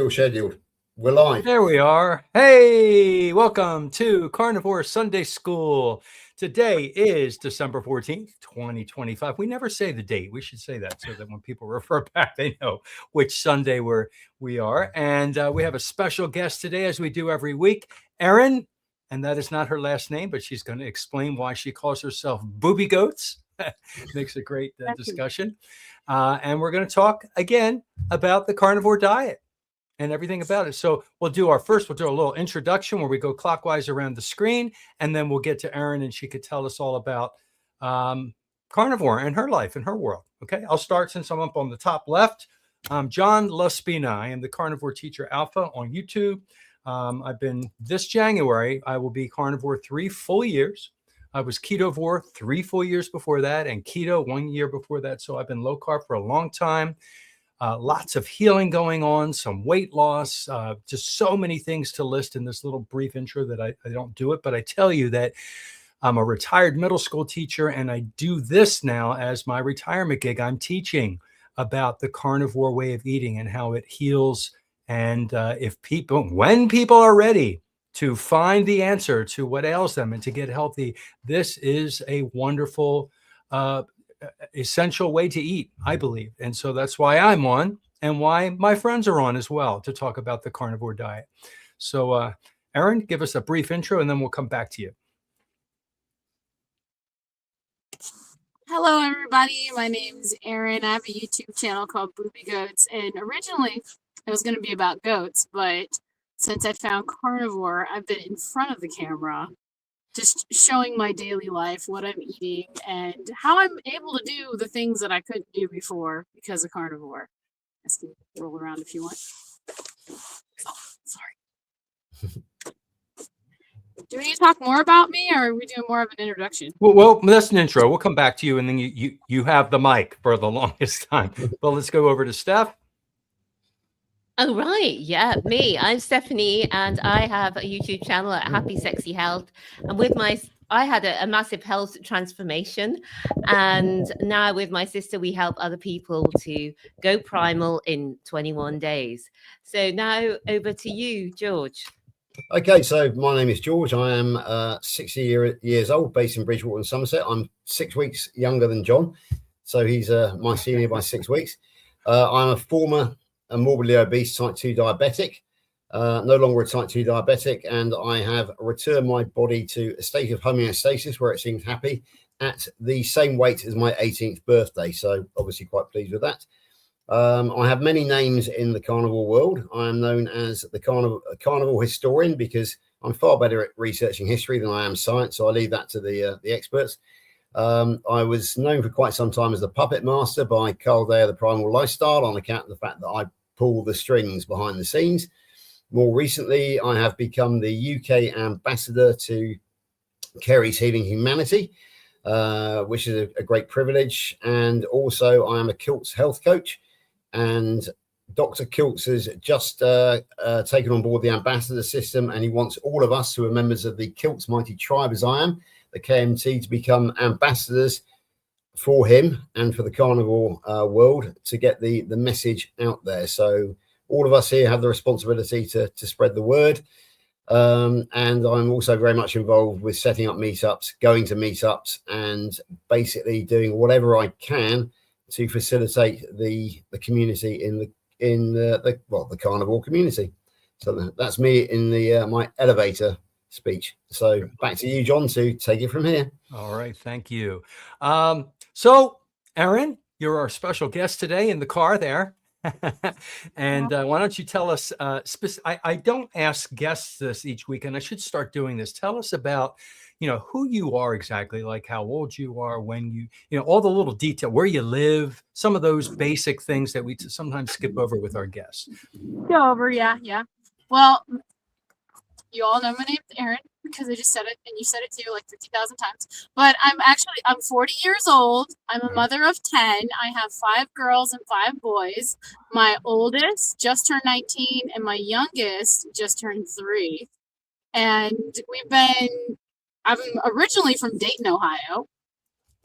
still scheduled. We're live. There we are. Hey, welcome to Carnivore Sunday School. Today is December 14th, 2025. We never say the date. We should say that so that when people refer back, they know which Sunday we are. And we have a special guest today, as we do every week, Erin. And that is not her last name, but she's going to explain why she calls herself Booby Goats. Makes a great discussion. And we're going to talk again about the carnivore diet and everything about it. So we'll do a little introduction where we go clockwise around the screen, and then we'll get to Erin, and she could tell us all about carnivore and her life and her world. Okay, I'll start since I'm up on the top left. I'm John Laspina. I am the Carnivore Teacher Alpha on YouTube. I've been, this January, I will be carnivore 3 full years. I was ketovore 3 full years before that, and keto 1 year before that. So I've been low carb for a long time. Lots of healing going on, some weight loss, just so many things to list in this little brief intro that I don't do it. But I tell you that I'm a retired middle school teacher, and I do this now as my retirement gig. I'm teaching about the carnivore way of eating and how it heals. And when people are ready to find the answer to what ails them and to get healthy, this is a wonderful essential way to eat, I believe. And so that's why I'm on, and why my friends are on as well, to talk about the carnivore diet. So Erin, give us a brief intro, and then we'll come back to you. Hello, everybody. My name is Erin. I have a YouTube channel called Booby Goats, and originally it was going to be about goats, but since I found carnivore, I've been in front of the camera just showing my daily life, what I'm eating, and how I'm able to do the things that I couldn't do before because of carnivore. I can roll around if you want. Oh, sorry. Do we need to talk more about me, or are we doing more of an introduction? Well, that's an intro. We'll come back to you, and then you have the mic for the longest time. But let's go over to Steph. Oh, right. Yeah, me. I'm Stephanie, and I have a YouTube channel at Happy Sexy Health. And I had a massive health transformation. And now with my sister, we help other people to go primal in 21 days. So now over to you, George. Okay, so my name is George. I am 60 years old, based in Bridgewater in Somerset. I'm 6 weeks younger than John, so he's my senior by 6 weeks. I'm a former morbidly obese type 2 diabetic, no longer a type 2 diabetic, and I have returned my body to a state of homeostasis where it seems happy at the same weight as my 18th birthday. So obviously quite pleased with that. I have many names in the carnivore world. I am known as the carnivore historian because I'm far better at researching history than I am science, so I leave that to the experts. I was known for quite some time as the puppet master by Carl Day of the Primal Lifestyle, on account of the fact that I pull the strings behind the scenes. More recently, I have become the UK ambassador to Kerry's Healing Humanity, which is a great privilege. And also I am a Kilts health coach, and Dr. Kilts has just taken on board the ambassador system, and he wants all of us who are members of the Kilts Mighty Tribe, as I am, the KMT, to become ambassadors for him and for the carnivore world, to get the message out there. So all of us here have the responsibility to spread the word. And I'm also very much involved with setting up meetups, going to meetups, and basically doing whatever I can to facilitate the community in the carnivore community. So that's me in my elevator speech. So back to you, John, to take it from here. All right, thank you. So Erin, you're our special guest today in the car there. And why don't you tell us, I don't ask guests this each week, and I should start doing this. Tell us about, who you are exactly, like how old you are, when all the little detail, where you live, some of those basic things that we sometimes skip over with our guests. Go over, yeah. Well, you all know my name's Erin because I just said it, and you said it too like 50,000 times. But I'm 40 years old. I'm a mother of 10. I have 5 girls and 5 boys. My oldest just turned 19, and my youngest just turned 3. And I'm originally from Dayton, Ohio,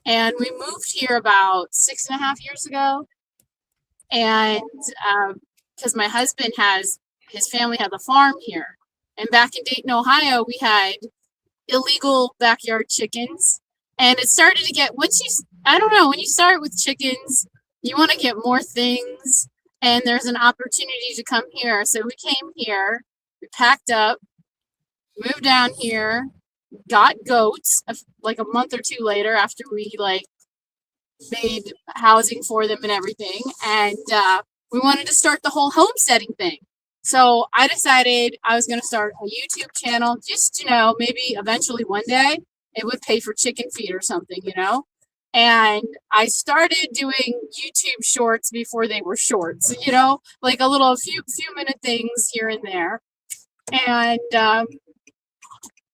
and we moved here about 6.5 years ago. And because my husband has his family had the farm here. And back in Dayton, Ohio, we had illegal backyard chickens. And it started to get, I don't know, when you start with chickens, you want to get more things. And there's an opportunity to come here. So we came here, we packed up, moved down here, got goats like a month or two later after we like made housing for them and everything. And we wanted to start the whole homesteading thing. So I decided I was going to start a YouTube channel just, maybe eventually one day it would pay for chicken feed or something, And I started doing YouTube shorts before they were shorts, like a few minute things here and there. And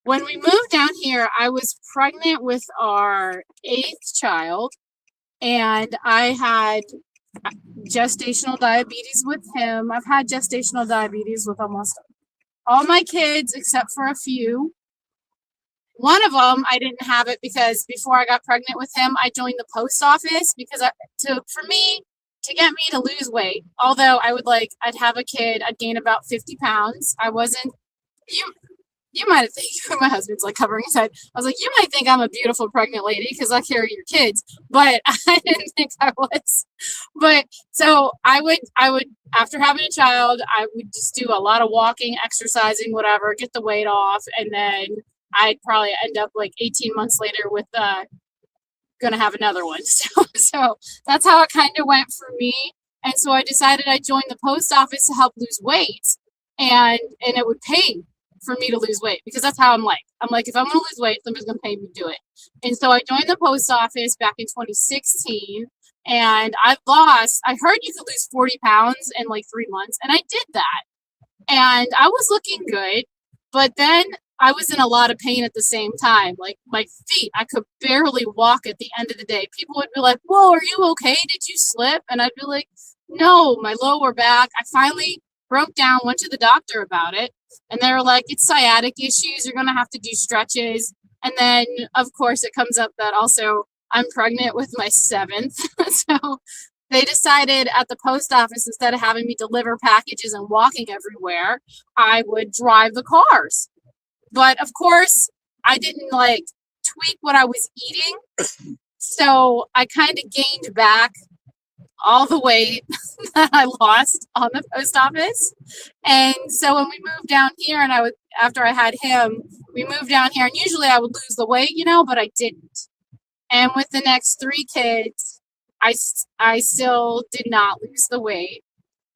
when we moved down here, I was pregnant with our 8th child, and I had gestational diabetes with him. I've had gestational diabetes with almost all my kids except for a few. One of them, I didn't have it because before I got pregnant with him, I joined the post office because to get me to lose weight, although I'd have a kid, I'd gain about 50 pounds. I wasn't, you might have think, my husband's like covering his head. I was like, you might think I'm a beautiful pregnant lady because I carry your kids, but I didn't think I was. But so I would, after having a child, I would just do a lot of walking, exercising, whatever, get the weight off. And then I'd probably end up like 18 months later with gonna have another one. So that's how it kind of went for me. And so I decided I'd join the post office to help lose weight, and it would pay for me to lose weight because that's how I'm like. I'm like, if I'm gonna lose weight, somebody's gonna pay me to do it. And so I joined the post office back in 2016, and I heard you could lose 40 pounds in like 3 months, and I did that. And I was looking good, but then I was in a lot of pain at the same time. Like my feet, I could barely walk at the end of the day. People would be like, whoa, are you okay? Did you slip? And I'd be like, no, my lower back. I finally broke down, went to the doctor about it. And they were like, it's sciatic issues. You're going to have to do stretches. And then, of course, it comes up that also I'm pregnant with my 7th. So they decided at the post office, instead of having me deliver packages and walking everywhere, I would drive the cars. But of course, I didn't tweak what I was eating. So I kind of gained back all the weight that I lost on the post office. And so when we moved down here, and after I had him, we moved down here, and usually I would lose the weight, but I didn't. And with the next 3 kids, I still did not lose the weight.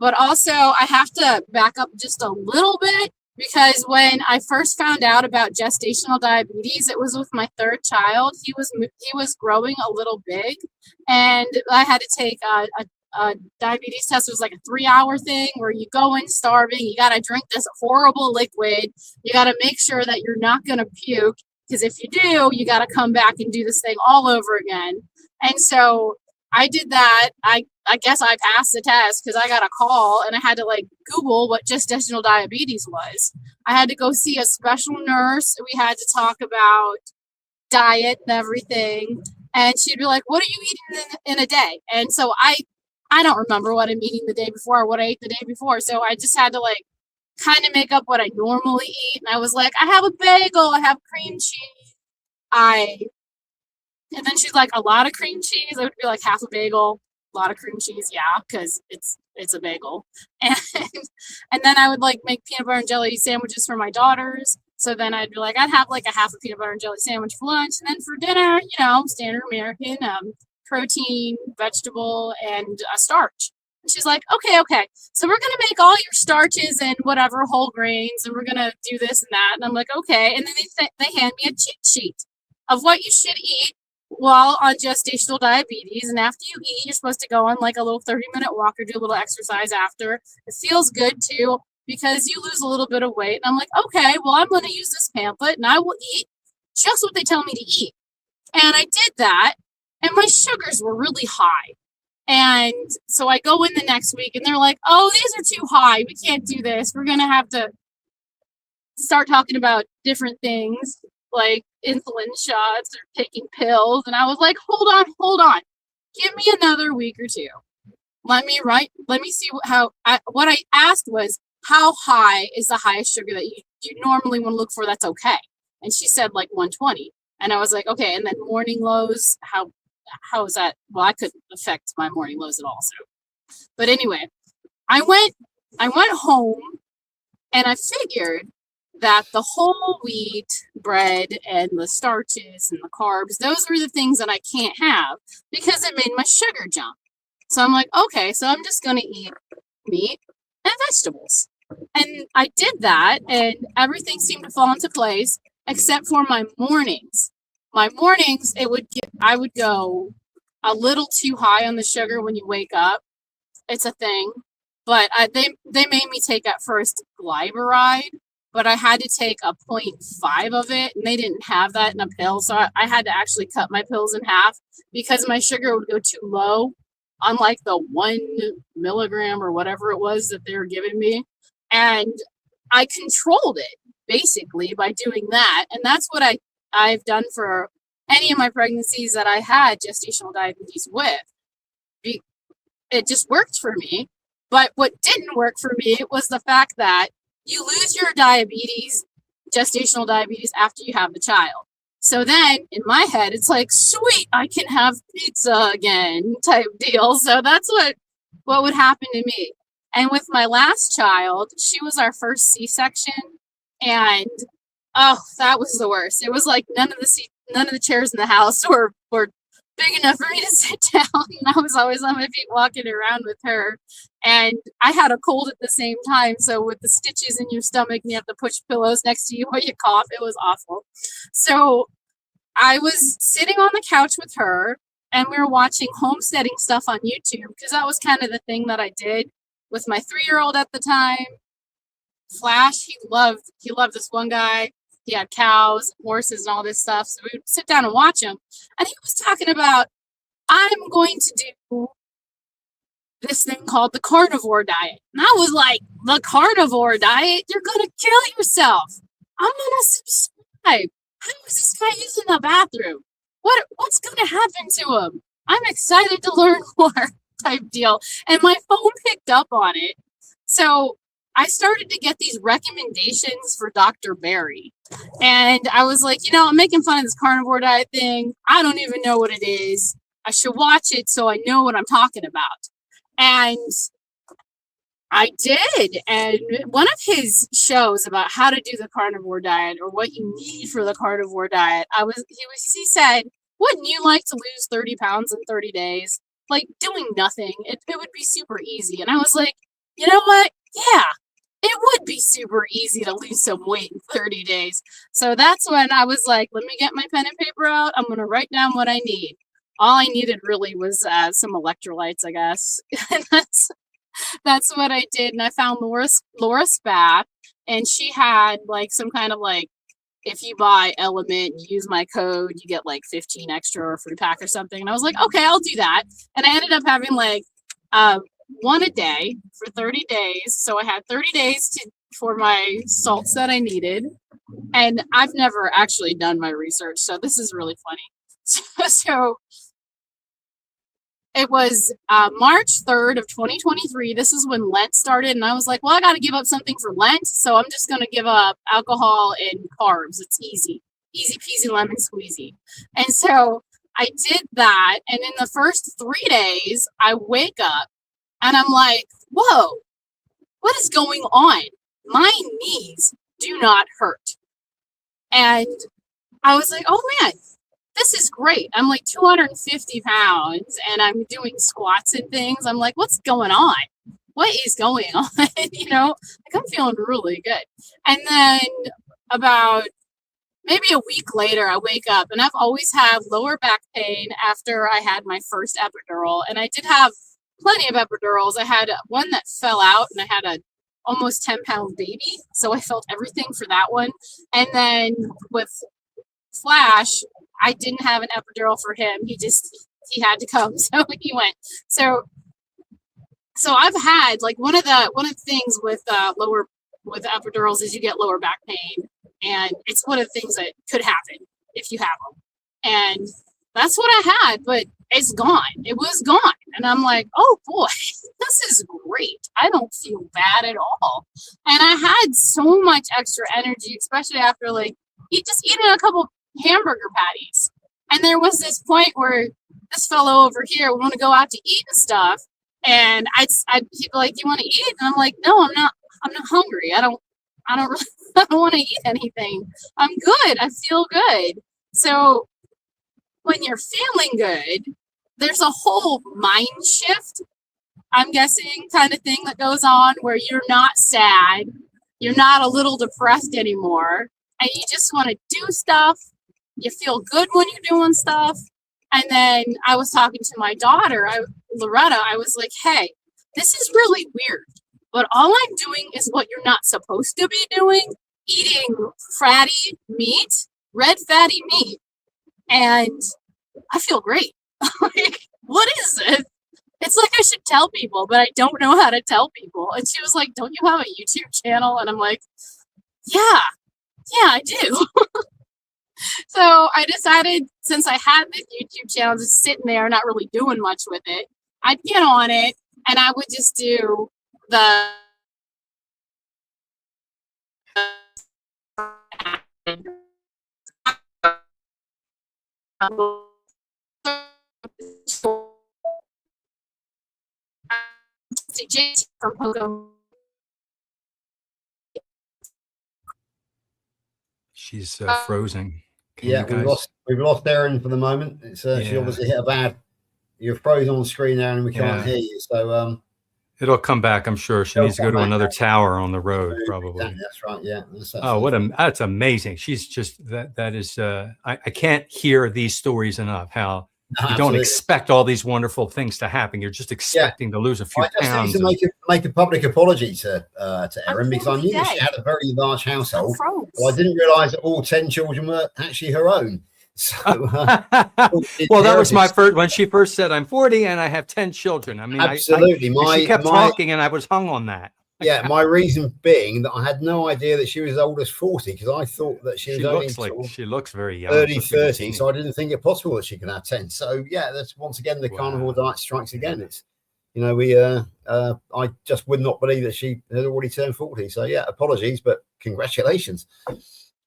But also I have to back up just a little bit, because when I first found out about gestational diabetes, it was with my 3rd child. He was growing a little big, and I had to take a diabetes test. It was like a 3-hour thing where you go in starving. You got to drink this horrible liquid. You got to make sure that you're not going to puke, because if you do, you got to come back and do this thing all over again. And so I did that. I guess I passed the test because I got a call, and I had to Google what gestational diabetes was. I had to go see a special nurse. We had to talk about diet and everything. And she'd be like, what are you eating in a day? And so I don't remember what I'm eating the day before or what I ate the day before. So I just had to kind of make up what I normally eat. And I was like, I have a bagel, I have cream cheese. And then she's like, a lot of cream cheese. I would be like, half a bagel, a lot of cream cheese. Yeah, because it's a bagel. And then I would make peanut butter and jelly sandwiches for my daughters. So then I'd be like, I'd have a half a peanut butter and jelly sandwich for lunch. And then for dinner, standard American, protein, vegetable, and starch. And she's like, okay. So we're going to make all your starches and whatever whole grains, and we're going to do this and that. And I'm like, okay. And then they hand me a cheat sheet of what you should eat while on gestational diabetes. And after you eat, you're supposed to go on a little 30-minute walk or do a little exercise after. It feels good too, because you lose a little bit of weight. And I'm like, okay, well, I'm going to use this pamphlet and I will eat just what they tell me to eat. And I did that, and my sugars were really high. And so I go in the next week, and they're like, oh, these are too high. We can't do this. We're going to have to start talking about different things like insulin shots or taking pills. And I was like, hold on. Give me another week or two. Let me see what I asked was, how high is the highest sugar that you normally want to look for that's okay? And she said like 120. And I was like, okay. And then morning lows, how is that? Well, I couldn't affect my morning lows at all. So, but anyway, I went home and I figured that the whole wheat bread and the starches and the carbs, those were the things that I can't have because it made my sugar jump. So I'm like, okay, so I'm just going to eat meat and vegetables. And I did that and everything seemed to fall into place except for my mornings. My mornings, I would go a little too high on the sugar when you wake up. It's a thing. But they made me take at first glyburide, but I had to take a 0.5 of it, and they didn't have that in a pill. So I had to actually cut my pills in half because my sugar would go too low on like the 1 milligram or whatever it was that they were giving me. And I controlled it basically by doing that. And that's what I've done for any of my pregnancies that I had gestational diabetes with. It just worked for me. But what didn't work for me was the fact that you lose your diabetes, gestational diabetes, after you have the child. So then in my head, it's like, sweet, I can have pizza again type deal. So that's what would happen to me. And with my last child, she was our first C-section. And oh, that was the worst. It was like none of the chairs in the house were big enough for me to sit down. And I was always on my feet walking around with her. And I had a cold at the same time. So with the stitches in your stomach and you have to push pillows next to you while you cough, it was awful. So I was sitting on the couch with her and we were watching homesteading stuff on YouTube because that was kind of the thing that I did with my 3-year-old at the time. Flash, he loved this one guy. He had cows, horses, and all this stuff. So we would sit down and watch him. And he was talking about, I'm going to do this thing called the carnivore diet. And I was like, the carnivore diet? You're going to kill yourself. I'm going to subscribe. How is this guy using the bathroom? What's going to happen to him? I'm excited to learn more type deal. And my phone picked up on it. So I started to get these recommendations for Dr. Berry. And I was like, I'm making fun of this carnivore diet thing. I don't even know what it is. I should watch it so I know what I'm talking about. And I did. And one of his shows about how to do the carnivore diet or what you need for the carnivore diet, he said, wouldn't you like to lose 30 pounds in 30 days? Like doing nothing. It would be super easy. And I was like, you know what? Yeah. It would be super easy to lose some weight in 30 days. So that's when I was like, let me get my pen and paper out. I'm going to write down what I need. All I needed really was some electrolytes, I guess. And that's what I did. And I found Laura Spath, and she had like some kind of like, if you buy Element, you use my code, you get like 15 extra or free pack or something. And I was like, okay, I'll do that. And I ended up having like, one a day for 30 days. So I had 30 days for my salts that I needed. And I've never actually done my research. So this is really funny. So it was March 3rd of 2023. This is when Lent started. And I was like, well, I got to give up something for Lent. So I'm just going to give up alcohol and carbs. It's easy peasy lemon squeezy. And so I did that. And in the first 3 days, I wake up and I'm like, whoa, what is going on? My knees do not hurt. And I was like, oh man, this is great. I'm like 250 pounds and I'm doing squats and things. I'm like, what's going on? What is going on? Like I'm feeling really good. And then about maybe a week later, I wake up and I've always had lower back pain after I had my first epidural. And I did have plenty of epidurals. I had one that fell out and I had a almost 10-pound baby. So I felt everything for that one. And then with Flash, I didn't have an epidural for him. He had to come. So he went. So I've had like one of the things with epidurals is you get lower back pain. And it's one of the things that could happen if you have them. And that's what I had, but it's gone. It was gone. And I'm like, oh boy, this is great. I don't feel bad at all. And I had so much extra energy, especially after like just eating a couple hamburger patties. And there was this point where this fellow over here would want to go out to eat and stuff. And I'd he'd be like, do you want to eat? And I'm like, no, I'm not hungry. I don't really, I don't want to eat anything. I'm good. I feel good. So when you're feeling good, there's a whole mind shift, I'm guessing, kind of thing that goes on where you're not sad, you're not a little depressed anymore, and you just want to do stuff. You feel good when you're doing stuff. And then I was talking to my daughter, Loretta. I was like, hey, this is really weird, but all I'm doing is what you're not supposed to be doing, eating fatty meat, red fatty meat. And I feel great. Like, what is this? It's like I should tell people, but I don't know how to tell people. And she was like, don't you have a YouTube channel? And I'm like, yeah, I do. So I decided, since I had this YouTube channel just sitting there, not really doing much with it, I'd get on it and I would just do the from Pogo. She's frozen. Can Yeah, you guys- we've lost Erin for the moment. It's she Yeah. obviously hit a bad. You're frozen on screen there, and we can't Yeah. hear you. So It'll come back. I'm sure she It'll needs to go come to back. another tower on the road, probably. that's right. Yeah. Oh, that's amazing. She's just that is I can't hear these stories enough. How you don't expect all these wonderful things to happen. You're just expecting to lose a few I just pounds. need to make a public apology to Erin, because I knew dead. she had a very large household. Froze. Well, I didn't realise that all 10 children were actually her own. So, well, that was my first when she first said I'm 40 and I have 10 children. I mean, absolutely. she kept talking and I was hung on that. Yeah, my reason being that I had no idea that she was as old as 40, because I thought that she was only She looks very young. early 30, so I didn't think it possible that she could have 10. So yeah, that's once again the carnivore diet strikes again. It's we I just would not believe that she had already turned 40. So yeah, apologies, but congratulations.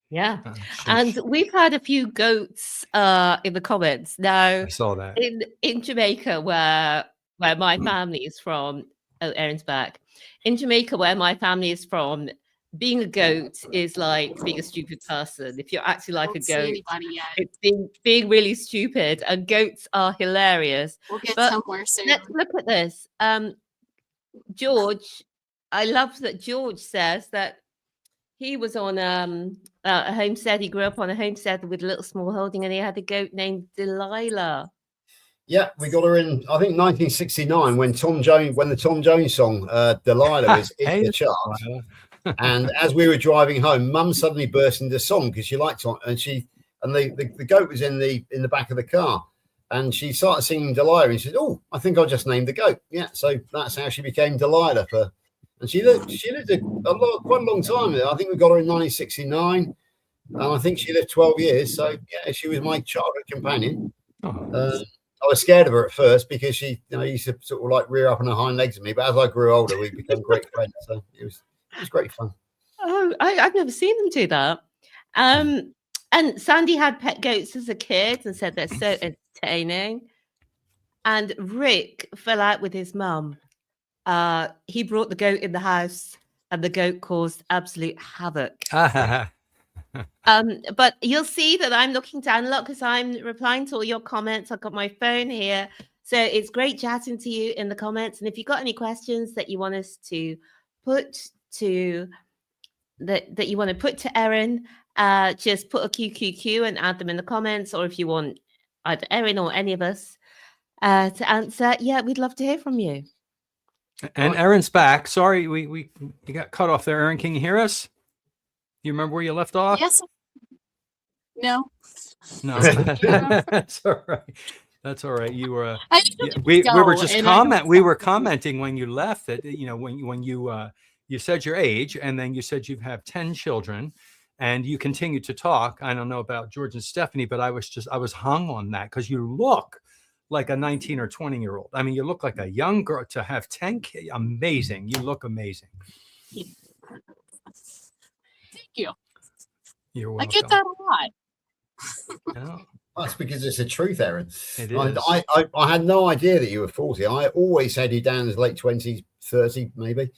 Yeah. And we've had a few goats in the comments. Now I saw that. In Jamaica, where my family is from. Oh, Erin's back. In Jamaica, where my family is from, being a goat is like being a stupid person. If you're acting like a goat, it's being really stupid. And goats are hilarious. We'll get But somewhere soon. let's look at this. George, I love that George says that he was on a homestead. He grew up on a homestead with a little small holding, and he had a goat named Delilah. Yeah, we got her in, I think, 1969 when the Tom Jones song Delilah was in the charts. And as we were driving home, Mum suddenly burst into song because she liked it, and the goat was in the back of the car, and she started singing Delilah, and she said, "Oh, I think I'll just name the goat." Yeah, so that's how she became Delilah. And she lived quite a long time. I think we got her in 1969, and I think she lived 12 years. So yeah, she was my childhood companion. I was scared of her at first because she, used to sort of like rear up on her hind legs at me. But as I grew older, we became great friends. So it was great fun. Oh, I've never seen them do that. And Sandy had pet goats as a kid and said they're so entertaining. And Rick fell out with his mum. He brought the goat in the house, and the goat caused absolute havoc. But you'll see that I'm looking down a lot because I'm replying to all your comments. I've got my phone here. So it's great chatting to you in the comments. And if you've got any questions that you want us to put to that you want to put to Erin, just put a QQQ and add them in the comments. Or if you want either Erin or any of us to answer, yeah, we'd love to hear from you. And Erin's back. Sorry, you got cut off there. Erin, can you hear us? You remember where you left off? Yes. No. That's all right. That's all right. You were. We were commenting when you left that when you said your age, and then you said you have 10 children, and you continued to talk. I don't know about George and Stephanie, but I was hung on that because you look like a 19 or 20-year-old. I mean, you look like a young girl to have 10 kids. Amazing. You look amazing. Thank you. You're I welcome. get that a lot. Yeah, That's because it's the truth, Aaron. it is. I had no idea that you were 40. I always had you down as late 20s, 30 maybe.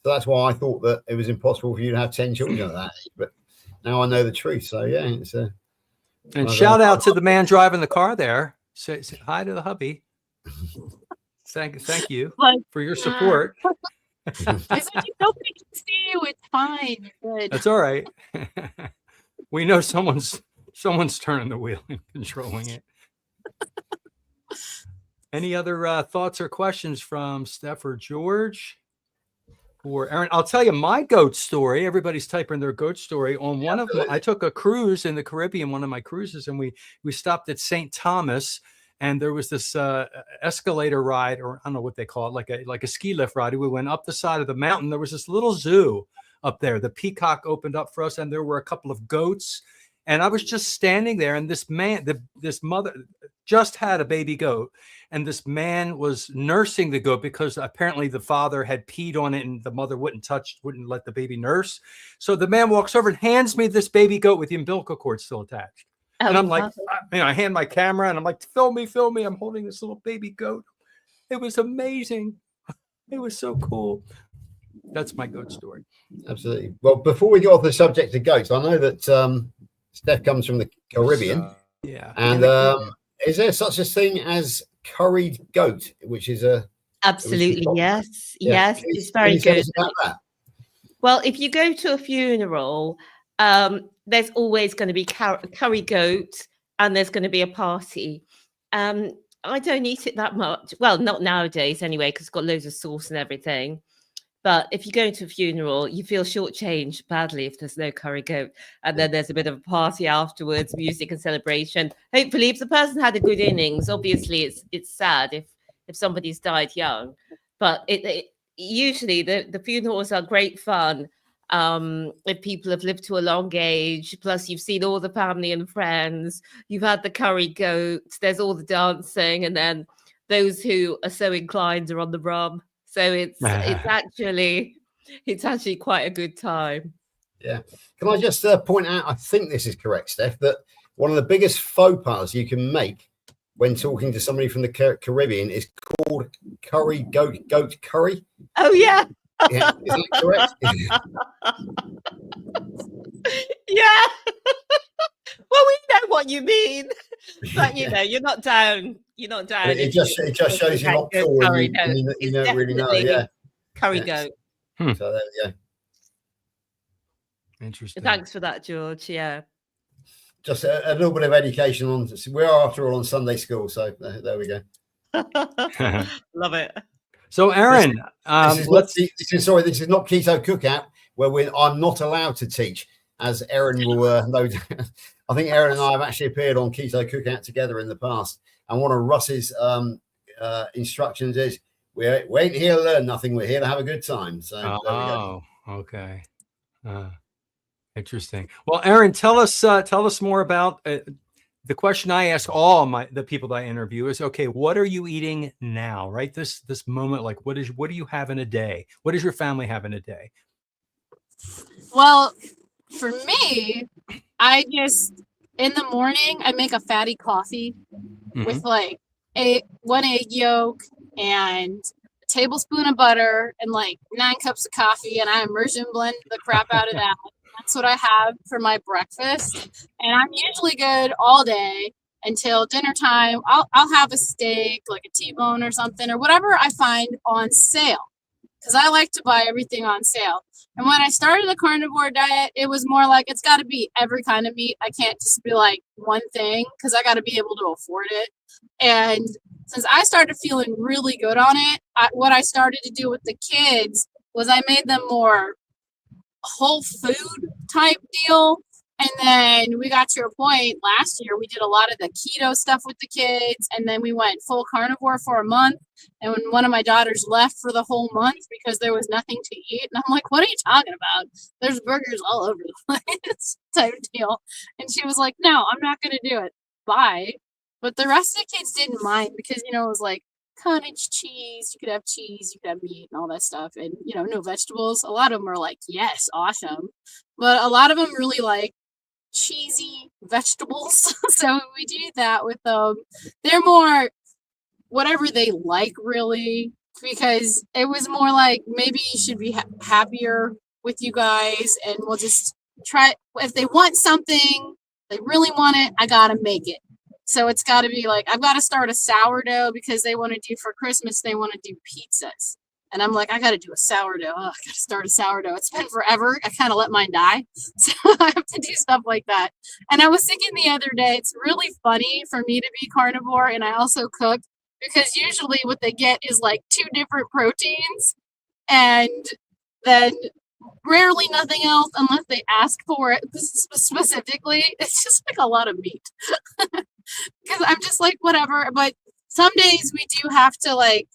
So that's why I thought that it was impossible for you to have 10 children at that age. But now I know the truth. So yeah, it's And well, shout out to the man driving the car there. Say hi to the hubby. Thank you Like, for your support. I said, nobody can see you. It's fine. Good. That's all right. We know someone's turning the wheel and controlling it. Any other thoughts or questions from Steph or George or Aaron? I'll tell you my goat story. Everybody's typing their goat story. On one of them, I took a cruise in the Caribbean, one of my cruises, and we stopped at St. Thomas, and there was this escalator ride, or I don't know what they call it, like a ski lift ride. We went up the side of the mountain. There was this little zoo up there. The Peacock opened up for us, and there were a couple of goats. And I was just standing there, and this man, this mother just had a baby goat, and this man was nursing the goat because apparently the father had peed on it, and the mother wouldn't let the baby nurse. So the man walks over and hands me this baby goat with the umbilical cord still attached. And I'm like, I hand my camera, and I'm like, film me. I'm holding this little baby goat. It was amazing. It was so cool. That's my goat story. absolutely. Well, before we get off the subject of goats, I know that Steph comes from the Caribbean. Yeah. And is there such a thing as curried goat, which is Absolutely, yes. Yeah. Yes, it's very Can you tell good. us about that? Well, if you go to a funeral, there's always going to be curry goat, and there's going to be a party. I don't eat it that much. Well, not nowadays anyway, because it's got loads of sauce and everything. But if you go to a funeral, you feel shortchanged badly if there's no curry goat. And then there's a bit of a party afterwards, music and celebration. Hopefully, if the person had a good innings, obviously it's sad if somebody's died young. But usually the funerals are great fun. If people have lived to a long age, plus you've seen all the family and friends, you've had the curry goat, there's all the dancing, and then those who are so inclined are on the rum. So it's actually quite a good time. Yeah. Can I just point out, I think this is correct, Steph, that one of the biggest faux pas you can make when talking to somebody from the Caribbean is called goat curry. Oh, yeah. Yeah, is that correct? Yeah. Well, we know what you mean, but you're not down. You're not down. It just shows you're not sure. Curry, You don't really know. Yeah. Curry goat. So there we go. Interesting. Thanks for that, George. Yeah. Just a little bit of education on. We are after all on Sunday school, so there we go. Love it. So, Aaron, this is not Keto Cookout, where I'm not allowed to teach, as Aaron will know. I think Aaron and I have actually appeared on Keto Cookout together in the past, and one of Russ's instructions is we ain't here to learn nothing. We're here to have a good time. So there we go. Okay. Interesting. Well, Aaron, tell us more about the question I ask all the people that I interview is, okay, what are you eating now? Right, this moment, like what do you have in a day? What does your family have in a day? Well, for me, I just in the morning I make a fatty coffee with like one egg yolk and a tablespoon of butter and like 9 cups of coffee, and I immersion blend the crap out of that. That's what I have for my breakfast, and I'm usually good all day until dinner time. I'll have a steak, like a T-bone or something, or whatever I find on sale, because I like to buy everything on sale. And when I started the carnivore diet, it was more like it's got to be every kind of meat. I can't just be like one thing, because I got to be able to afford it. And since I started feeling really good on it, what I started to do with the kids was I made them more whole food type deal. And then we got to a point last year, we did a lot of the keto stuff with the kids, and then we went full carnivore for a month. And when one of my daughters left for the whole month because there was nothing to eat, and I'm like, what are you talking about? There's burgers all over the place type deal. And she was like, no, I'm not going to do it. Bye. But the rest of the kids didn't mind because, you know, it was like cottage cheese, you could have meat and all that stuff, and, you know, no vegetables. A lot of them are like, yes, awesome. But a lot of them really like cheesy vegetables. So we do that with them. They're more whatever they like, really, because it was more like maybe you should be happier with you guys, and we'll just try. If they want something, they really want it, I gotta make it. So it's got to be like, I've got to start a sourdough because they want to do for Christmas, they want to do pizzas. And I'm like, I got to do a sourdough. Oh, I got to start a sourdough. It's been forever. I kind of let mine die. So I have to do stuff like that. And I was thinking the other day, it's really funny for me to be carnivore and I also cook, because usually what they get is like 2 different proteins and then rarely nothing else unless they ask for it specifically. It's just like a lot of meat. Because I'm just like, whatever. But some days we do have to, like,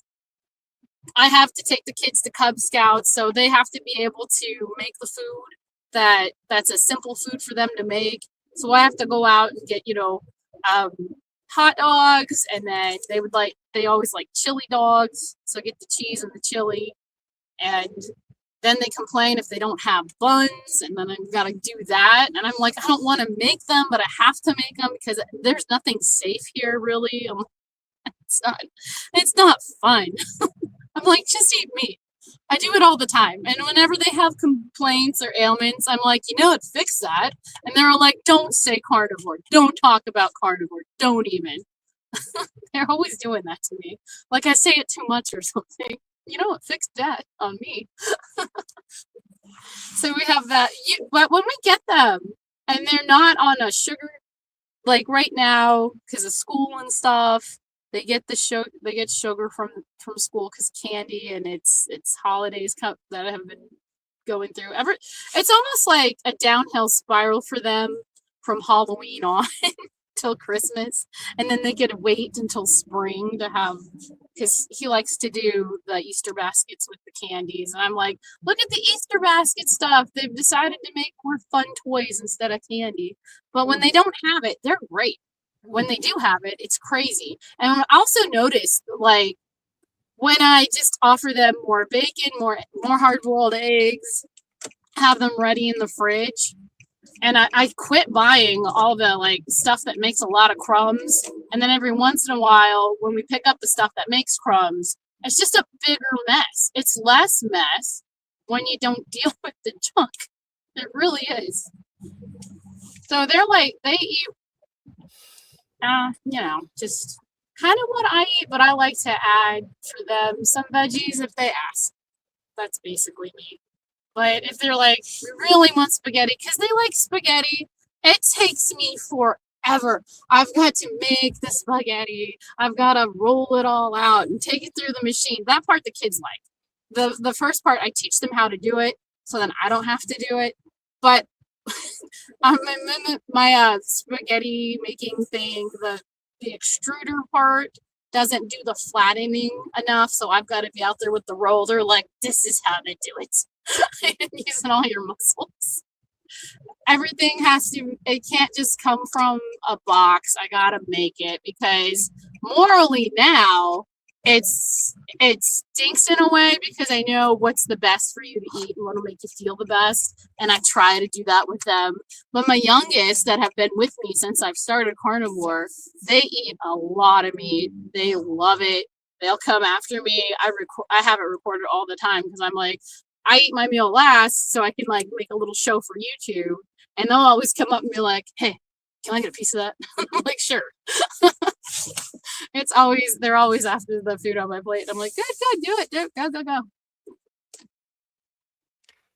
I have to take the kids to Cub Scouts, so they have to be able to make the food that's a simple food for them to make. So I have to go out and get, you know, hot dogs, and then they always like chili dogs, so I get the cheese and the chili, and then they complain if they don't have buns, and then I've got to do that. And I'm like, I don't want to make them, but I have to make them because there's nothing safe here, really. It's not fun. I'm like, just eat meat. I do it all the time. And whenever they have complaints or ailments, I'm like, you know what, fix that. And they're all like, don't say carnivore. Don't talk about carnivore. Don't even. They're always doing that to me. Like I say it too much or something. You know what, fix that on me. So we have that. But when we get them and they're not on a sugar, like right now, because of school and stuff, they get sugar from school because candy, and it's holidays that have been going through. It's almost like a downhill spiral for them from Halloween on till Christmas, and then they get to wait until spring to have, because he likes to do the Easter baskets with the candies, and I'm like, look at the Easter basket stuff. They've decided to make more fun toys instead of candy. But when they don't have it, they're great. When they do have it, it's crazy. And I also noticed, like, when I just offer them more bacon, more hard-boiled eggs, have them ready in the fridge, and I quit buying all the like stuff that makes a lot of crumbs. And then every once in a while, when we pick up the stuff that makes crumbs, it's just a bigger mess. It's less mess when you don't deal with the junk. It really is. So they're like, they eat, you know, just kind of what I eat, but I like to add for them some veggies if they ask. That's basically me. But if they're like, we really want spaghetti, because they like spaghetti, it takes me forever. I've got to make the spaghetti. I've got to roll it all out and take it through the machine. That part the kids like. The first part, I teach them how to do it, so then I don't have to do it. But my spaghetti making thing, the extruder part doesn't do the flattening enough, so I've got to be out there with the roller like, this is how to do it. Using all your muscles. Everything it can't just come from a box. I gotta make it, because morally now it stinks in a way, because I know what's the best for you to eat and what'll make you feel the best, and I try to do that with them. But my youngest, that have been with me since I've started carnivore, they eat a lot of meat. They love it. They'll come after me. I have it recorded all the time, because I'm like, I eat my meal last so I can like make a little show for YouTube, and they'll always come up and be like, hey, can I get a piece of that? I'm like, sure. They're always after the food on my plate. I'm like, good, do it, go.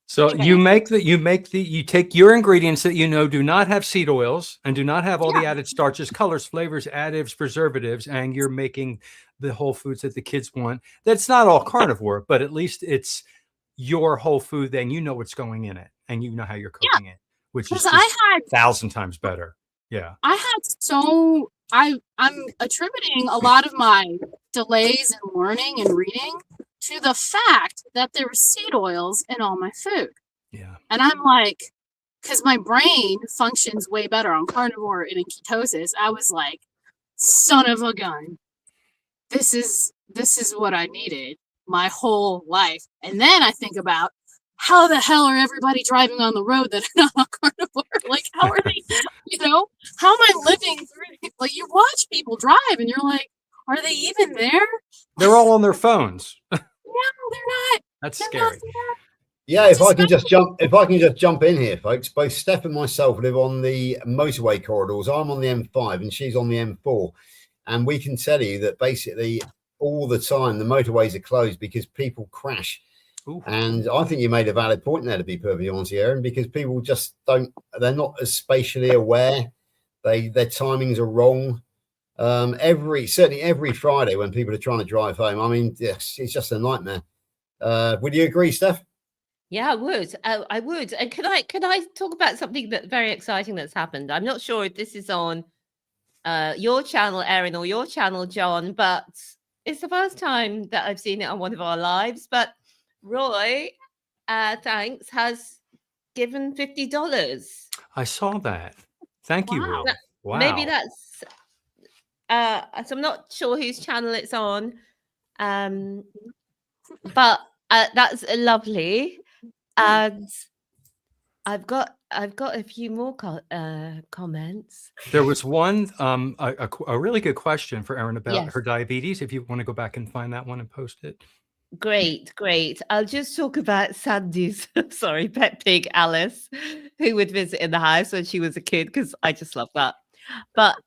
So you take your ingredients that you know do not have seed oils and do not have all the added starches, colors, flavors, additives, preservatives, and you're making the whole foods that the kids want. That's not all carnivore, but at least it's your whole food. Then you know what's going in it, and you know how you're cooking it, which is 1,000 times better. Yeah, I'm attributing a lot of my delays in learning and reading to the fact that there were seed oils in all my food. Yeah. And I'm like, because my brain functions way better on carnivore and in ketosis, I was like, son of a gun. This is what I needed my whole life. And then I think about how the hell are everybody driving on the road that are not on Carnivore? Like, how are they, how am I living through it? Like, you watch people drive and you're like, are they even there? They're all on their phones. No, they're not. That's They're scary. not. Yeah, if I can just jump in here, folks. Both Steph and myself live on the motorway corridors. I'm on the M5 and she's on the M4, and we can tell you that basically all the time the motorways are closed because people crash. Ooh. And I think you made a valid point there, to be perfectly honest, Aaron, because people just they're not as spatially aware. Their timings are wrong. Certainly every Friday when people are trying to drive home, I mean, yes, it's just a nightmare. Would you agree, Steph? Yeah, I would. I would. And can I talk about something that's very exciting that's happened? I'm not sure if this is on your channel, Erin, or your channel, John, but it's the first time that I've seen it on one of our lives. But Roy, thanks, has given $50. I saw that. Thank you, Wow. Roy. Wow. Maybe that's so I'm not sure whose channel it's on. But that's lovely. And I've got a few more comments. There was one a really good question for Erin about Yes. her diabetes. If you want to go back and find that one and post it. Great. I'll just talk about Sandy's pet pig Alice, who would visit in the house when she was a kid, because I just love that. But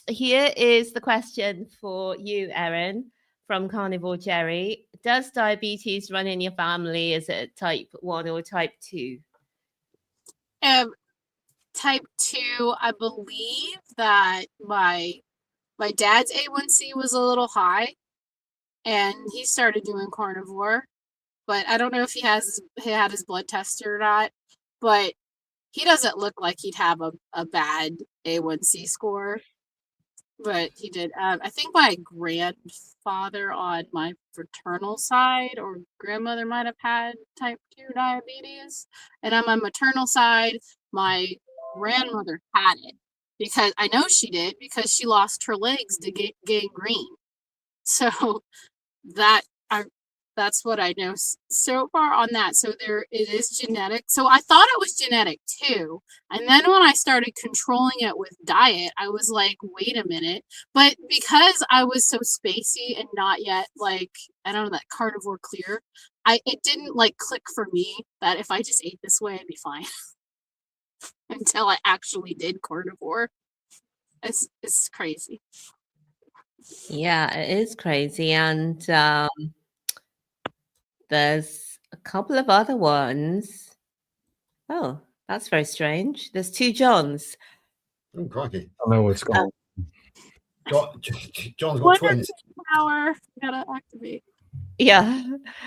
here is the question for you, Erin, from Carnivore Jerry. Does diabetes run in your family? Is it type 1 or type 2? Type 2, I believe that my dad's A1C was a little high, and he started doing carnivore, but I don't know if he had his blood tested or not. But he doesn't look like he'd have a bad A1C score. But he did. I think my grandfather on my fraternal side or grandmother might have had type 2 diabetes. And on my maternal side, my grandmother had it, because I know she did, because she lost her legs to gangrene. So that's what I know so far on that. So it is genetic. So I thought it was genetic too. And then when I started controlling it with diet, I was like, wait a minute. But because I was so spacey and not yet like, I don't know, that carnivore clear, it didn't like click for me that if I just ate this way, I'd be fine. Until I actually did carnivore. It's crazy. Yeah, it is crazy. And there's a couple of other ones. Oh, that's very strange. There's 2 Johns. Oh, crikey. I don't know what's going on. John's got twins. Power gotta activate. Yeah,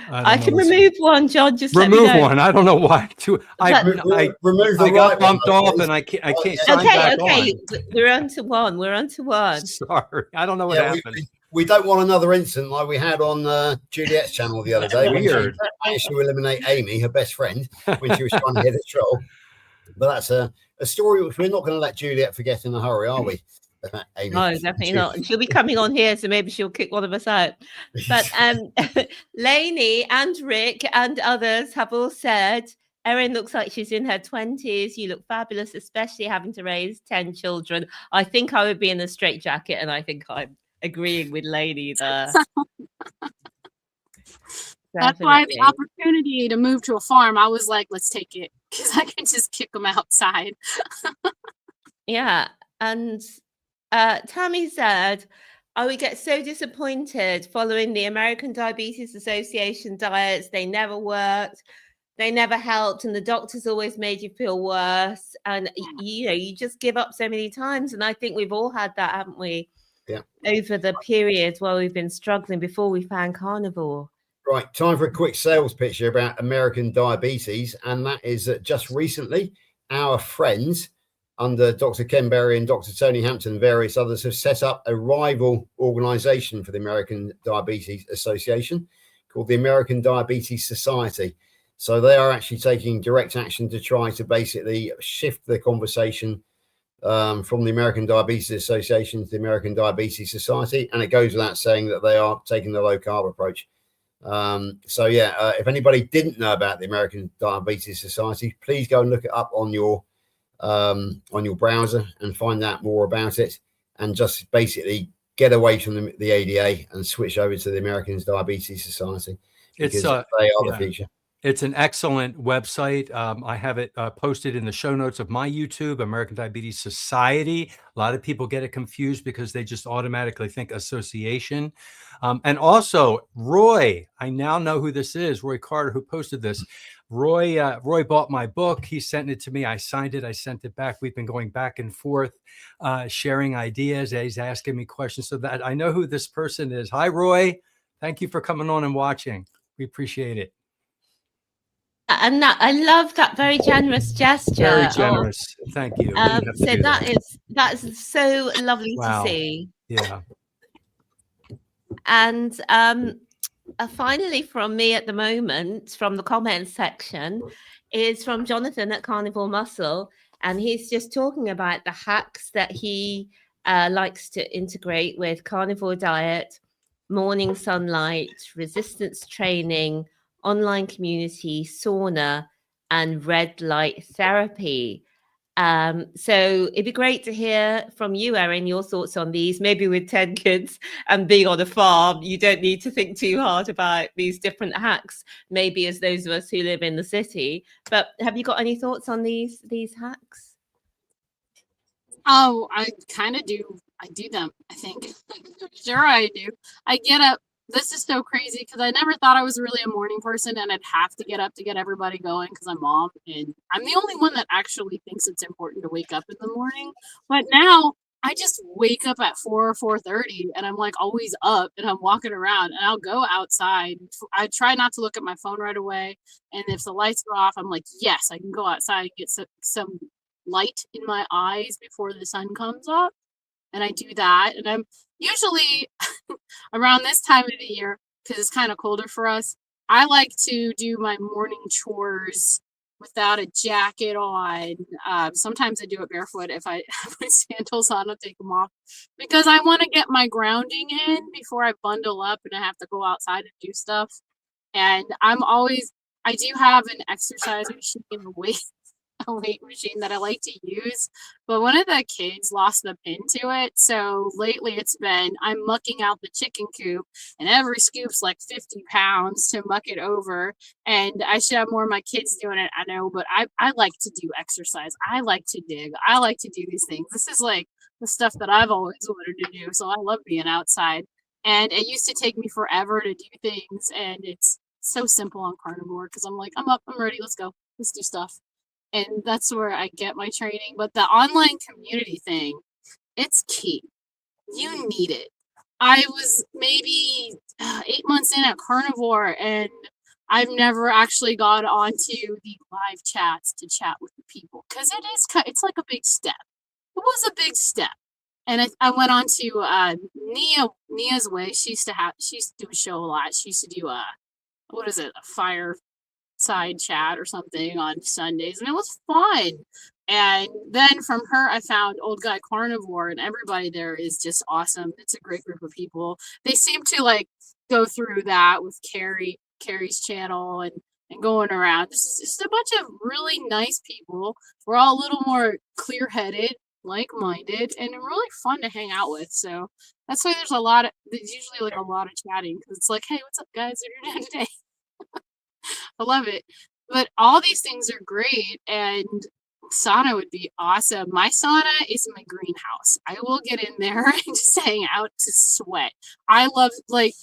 I don't can know what's- remove one, John. Just let me remove know. one. I don't know why. I Remove the I got right one, bumped though, off please. and I can't yeah. sign back Okay. on. We're on to one. Sorry, I don't know what Yeah, happened. we don't want another incident like we had on Juliet's channel the other day. when she Weird. managed to eliminate Amy, her best friend, when she was trying to hit a troll. But that's a story which we're not going to let Juliet forget in a hurry, are we? Amy. No, definitely not. And she'll be coming on here, so maybe she'll kick one of us out. But Lainey and Rick and others have all said, Erin looks like she's in her 20s. You look fabulous, especially having to raise 10 children. I think I would be in a straitjacket, and I think I'm agreeing with Lainey there. That's why the Definitely. opportunity to move to a farm, I was like, let's take it, because I can just kick them outside. Yeah. And Tammy said, I would get so disappointed following the American Diabetes Association diets. They never worked. They never helped. And the doctors always made you feel worse. And, you just give up so many times. And I think we've all had that, haven't we? Yeah. Over the periods where we've been struggling before we found carnivore. Right, time for a quick sales pitch here about American diabetes. And that is that just recently, our friends under Dr. Ken Berry and Dr. Tony Hampton and various others have set up a rival organization for the American Diabetes Association called the American Diabetes Society. So they are actually taking direct action to try to basically shift the conversation from the American Diabetes Association to the American Diabetes Society, and it goes without saying that they are taking the low carb approach. So yeah, if anybody didn't know about the American Diabetes Society, please go and look it up on your browser and find out more about it, and just basically get away from the ADA and switch over to the American Diabetes Society, because they are the future. It's an excellent website. I have it posted in the show notes of my YouTube, American Diabetes Society. A lot of people get it confused because they just automatically think association. And also, Roy, I now know who this is, Roy Carter, who posted this. Roy bought my book. He sent it to me. I signed it. I sent it back. We've been going back and forth, sharing ideas. He's asking me questions, so that I know who this person is. Hi, Roy. Thank you for coming on and watching. We appreciate it. And that, I love that very generous gesture. Very generous. Thank you. So that's so lovely to see. Yeah. And finally, from me at the moment, from the comments section, is from Jonathan at Carnivore Muscle, and he's just talking about the hacks that he likes to integrate with carnivore diet, morning sunlight, resistance training, online community, sauna, and red light therapy. So it'd be great to hear from you, Erin, your thoughts on these. Maybe with 10 kids and being on a farm, you don't need to think too hard about these different hacks, maybe as those of us who live in the city. But have you got any thoughts on these hacks? Oh, I kind of do. I do them, I think. Sure, I do. I get up. This is so crazy because I never thought I was really a morning person, and I'd have to get up to get everybody going because I'm mom, and I'm the only one that actually thinks it's important to wake up in the morning. But now I just wake up at 4 or 4:30, and I'm like always up, and I'm walking around, and I'll go outside. I try not to look at my phone right away, and if the lights go off, I'm like, yes, I can go outside and get some light in my eyes before the sun comes up, and I do that, and I'm usually around this time of the year, because it's kind of colder for us, I like to do my morning chores without a jacket on. Sometimes I do it barefoot. If I have my sandals on, I'll take them off because I want to get my grounding in before I bundle up and I have to go outside and do stuff. And I do have an exercise machine, a weight machine that I like to use, but one of the kids lost the pin to it, so lately it's been I'm mucking out the chicken coop, and every scoop's like 50 pounds to muck it over, and I should have more of my kids doing it, I know, but I like to do exercise. I like to dig. I like to do these things. This is like the stuff that I've always wanted to do, so I love being outside, and it used to take me forever to do things, and it's so simple on carnivore because I'm like, I'm up, I'm ready, let's go, let's do stuff. And that's where I get my training. But the online community thing, it's key. You need it. I was maybe 8 months in at Carnivore, and I've never actually got onto the live chats to chat with the people because it's like a big step. It was a big step. And I went on to Nia's Way. She used to do a show a lot. She used to do a fireside chat or something on Sundays, and it was fun. And then from her, I found Old Guy Carnivore, and everybody there is just awesome. It's a great group of people. They seem to like go through that with Carrie's channel and going around. This is just a bunch of really nice people. We're all a little more clear-headed, like-minded, and really fun to hang out with. So that's why there's usually like a lot of chatting, because it's like, hey, what's up, guys? What are you doing today? I love it. But all these things are great, and sauna would be awesome. My sauna is my greenhouse. I will get in there and just hang out to sweat. I love, like,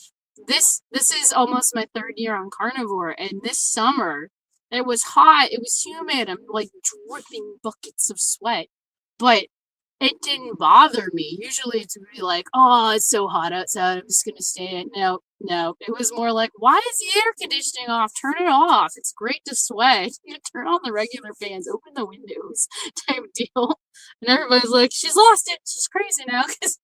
this is almost my 3rd year on Carnivore, and this summer it was hot, it was humid, I'm like dripping buckets of sweat, but it didn't bother me. Usually it's really like, oh, it's so hot outside, I'm just gonna stay in. No, it was more like, why is the air conditioning off? Turn it off. It's great to sweat. You turn on the regular fans, open the windows, type deal. And everybody's like, she's lost it. She's crazy now because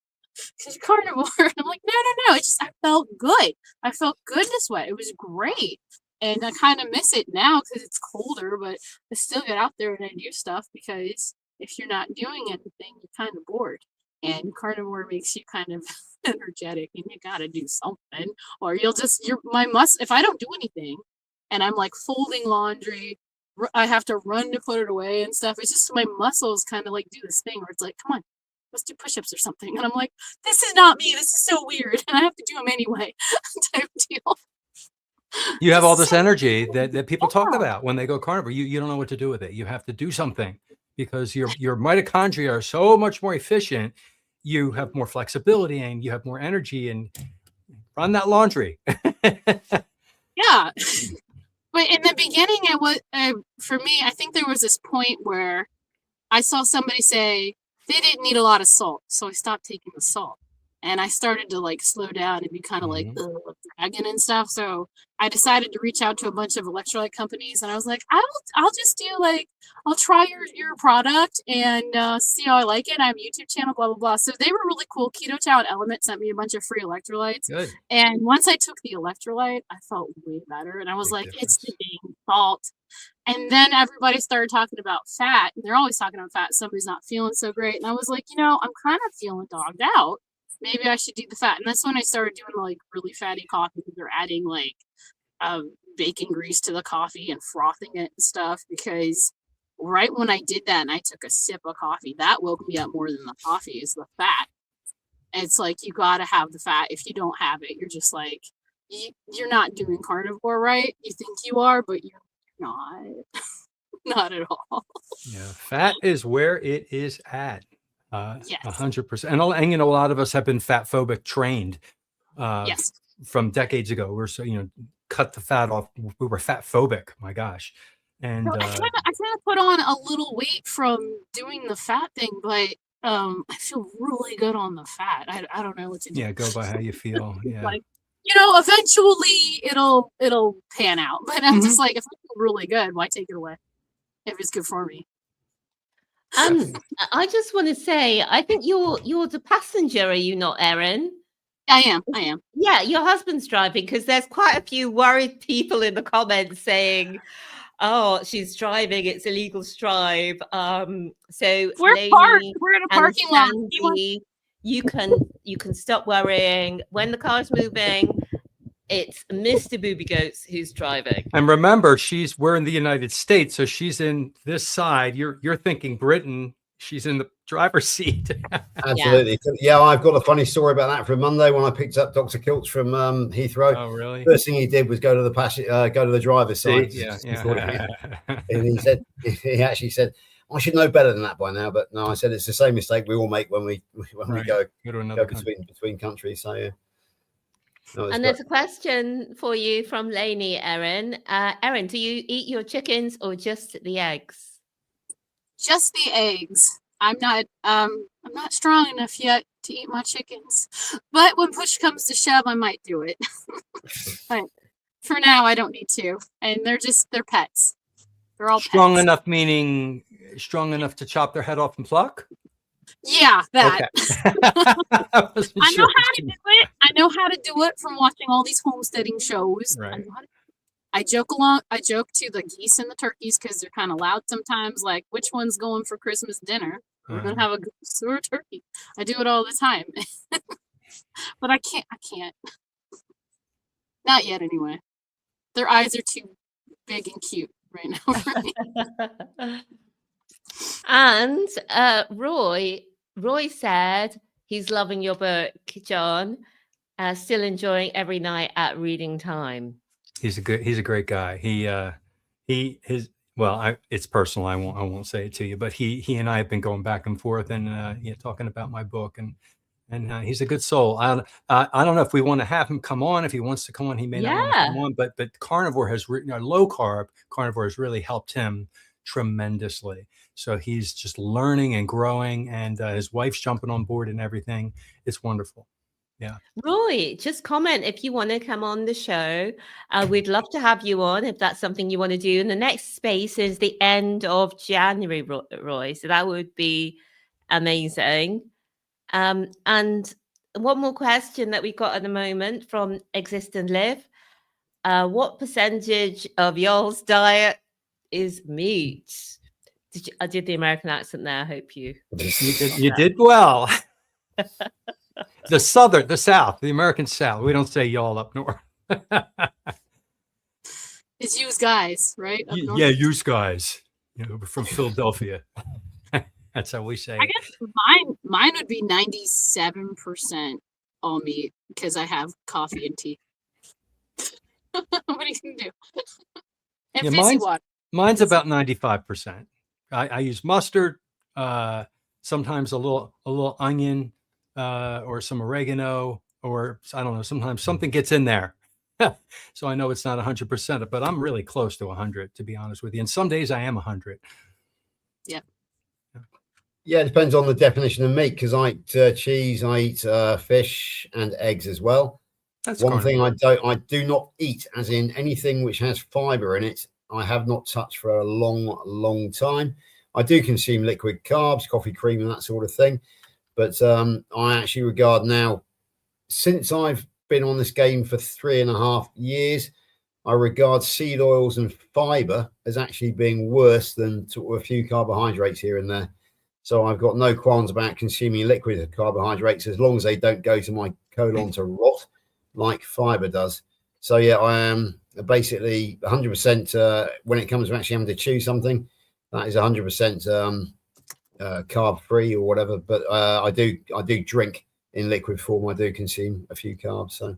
Carnivore. And I'm like, no. It's just I felt good. I felt good to sweat. It was great. And I kind of miss it now because it's colder, but I still get out there and I do stuff because if you're not doing anything, you're kind of bored. And carnivore makes you kind of energetic, and you got to do something, or you'll just if I don't do anything, and I'm like folding laundry, I have to run to put it away and stuff. It's just my muscles kind of like do this thing where it's like, come on, let's do push-ups or something. And I'm like, this is not me. This is so weird, and I have to do them anyway. Type deal. You have all Just this energy that people talk Yeah. about when they go carnivore. You don't know what to do with it. You have to do something because your mitochondria are so much more efficient. You have more flexibility and you have more energy, and run that laundry. Yeah. But in the beginning, it was for me. I think there was this point where I saw somebody say they didn't need a lot of salt, so I stopped taking the salt, and I started to like slow down and be kind of like dragging and stuff. So I decided to reach out to a bunch of electrolyte companies, and I was like, I'll just do like I'll try your product and see how I like it. I have a YouTube channel, blah blah blah. So they were really cool. Keto Chow and Element sent me a bunch of free electrolytes. Good. And once I took the electrolyte, I felt way better. And I was Big like, difference. it's the dang salt. And then everybody started talking about fat. And they're always talking about fat. Somebody's not feeling so great. And I was like, I'm kind of feeling dogged out. Maybe I should do the fat. And that's when I started doing like really fatty coffee. They're adding like bacon grease to the coffee and frothing it and stuff. Because right when I did that and I took a sip of coffee, that woke me up more than the coffee is the fat. It's like you got to have the fat. If you don't have it, you're just like, you're not doing carnivore right. You think you are, but you're not. Not at all. Yeah, fat is where it is at. Yes. 100%. And a lot of us have been fat phobic trained Yes. from decades ago. We're so, cut the fat off. We were fat phobic. My gosh. And So I kind of put on a little weight from doing the fat thing, but I feel really good on the fat. I don't know what to do. yeah, go by how you feel. Yeah. Like, eventually it'll pan out. But I'm just like, if I feel really good, why take it away? If it's good for me. I just want to say, I think you're the passenger, are you not, Erin? I am. Yeah, your husband's driving, because there's quite a few worried people in the comments saying, "Oh, she's driving; it's illegal to drive." So We're parked. We're in a and parking lot. Sandy, you can stop worrying. When the car's moving, it's Mr. Booby Goats who's driving. And remember, we're in the United States, so she's in this side. You're thinking Britain. She's in the driver's seat. Absolutely. Yeah, I've got a funny story about that from Monday when I picked up Dr. Kilch from Heathrow. Oh, really? First thing he did was go to the driver's side. Yeah. And he actually said, I should know better than that by now. But no, I said it's the same mistake we all make when we go to another between countries. So yeah. And there's a question for you from Lainey, Erin. Erin, do you eat your chickens or just the eggs? Just the eggs. I'm not strong enough yet to eat my chickens. But when push comes to shove, I might do it. But for now, I don't need to. And they're pets. They're all strong pets. enough, meaning strong enough to chop their head off and pluck? Yeah, that. Okay. I know how to do it. I know how to do it from watching all these homesteading shows. Right. I joke to the geese and the turkeys because they're kind of loud sometimes. Like, which one's going for Christmas dinner? We're gonna have a goose or a turkey. I do it all the time, but I can't. Not yet, anyway. Their eyes are too big and cute right now for me. And Roy said he's loving your book, John. Still enjoying every night at reading time. He's a great guy. It's personal. I won't say it to you, but he and I have been going back and forth and talking about my book, and he's a good soul. I don't know if we want to have him come on. If he wants to come on, he may not want to come on, but carnivore has low carb carnivore has really helped him tremendously. So he's just learning and growing, and his wife's jumping on board and everything. It's wonderful. Yeah. Roy, just comment if you want to come on the show. We'd love to have you on if that's something you want to do. And the next space is the end of January, Roy. So that would be amazing. And one more question that we've got at the moment from Exist and Live. What percentage of y'all's diet is meat? I did the American accent there. I hope you. You did well. The South, the American South. We don't say y'all up north. It's yous guys, right? Up north? Yeah, yous guys. You know, we're from Philadelphia. That's how we say I it. guess mine would be 97% all meat because I have coffee and tea. What are you gonna do? And Yeah, fizzy water. Mine's about 95%. I use mustard, sometimes a little onion, or some oregano, or I don't know, sometimes something gets in there. So I know it's not 100%, but I'm really close to 100, to be honest with you. And some days I am 100. Yeah, it depends on the definition of meat, because I eat cheese, I eat fish and eggs as well. That's one thing carnivore. I do not eat, as in anything which has fiber in it, I have not touched for a long time. I do consume liquid carbs, coffee, cream, and that sort of thing. But I actually regard now, since I've been on this game for 3.5 years, I regard seed oils and fiber as actually being worse than sort of a few carbohydrates here and there. So I've got no qualms about consuming liquid carbohydrates as long as they don't go to my colon to rot like fiber does. So yeah, I am basically 100% when it comes to actually having to chew something, that is 100% carb free or whatever. But I do drink in liquid form. I do consume a few carbs, so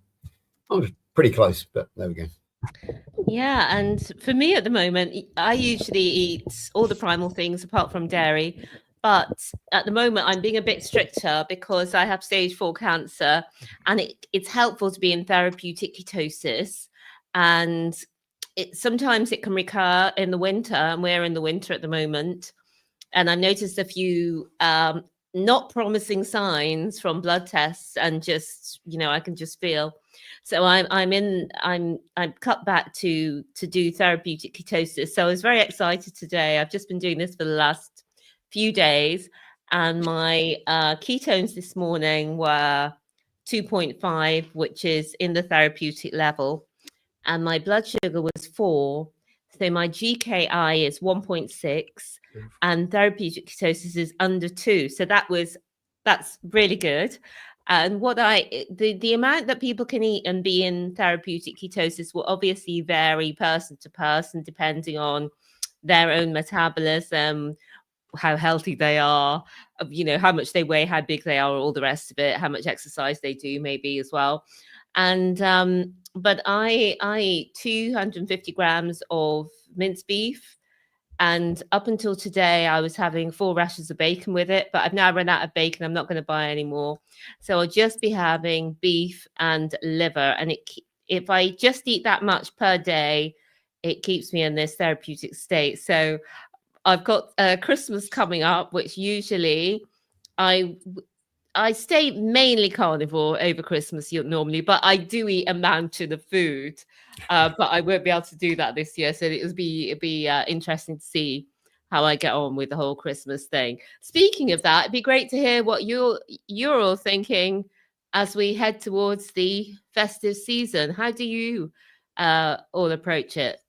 I'm pretty close. But there we go. Yeah, and for me at the moment, I usually eat all the primal things apart from dairy. But at the moment, I'm being a bit stricter because I have stage 4 cancer, and it's helpful to be in therapeutic ketosis. And sometimes it can recur in the winter, and we're in the winter at the moment. And I've noticed a few not promising signs from blood tests, and just, I can just feel. So I'm cut back to do therapeutic ketosis. So I was very excited today. I've just been doing this for the last few days, and my ketones this morning were 2.5, which is in the therapeutic level, and my blood sugar was 4. So my GKI is 1.6, and therapeutic ketosis is under 2. So that's really good. And the amount that people can eat and be in therapeutic ketosis will obviously vary person to person, depending on their own metabolism, how healthy they are, how much they weigh, how big they are, all the rest of it, how much exercise they do maybe as well. And but I eat 250 grams of minced beef, and up until today I was having 4 rashers of bacon with it, but I've now run out of bacon. I'm not going to buy any more, so I'll just be having beef and liver. And if I just eat that much per day, it keeps me in this therapeutic state. So I've got Christmas coming up, which usually I stay mainly carnivore over Christmas normally, but I do eat a mountain of food. But I won't be able to do that this year, so it'd be interesting to see how I get on with the whole Christmas thing. Speaking of that, it'd be great to hear what you're all thinking as we head towards the festive season. How do you all approach it?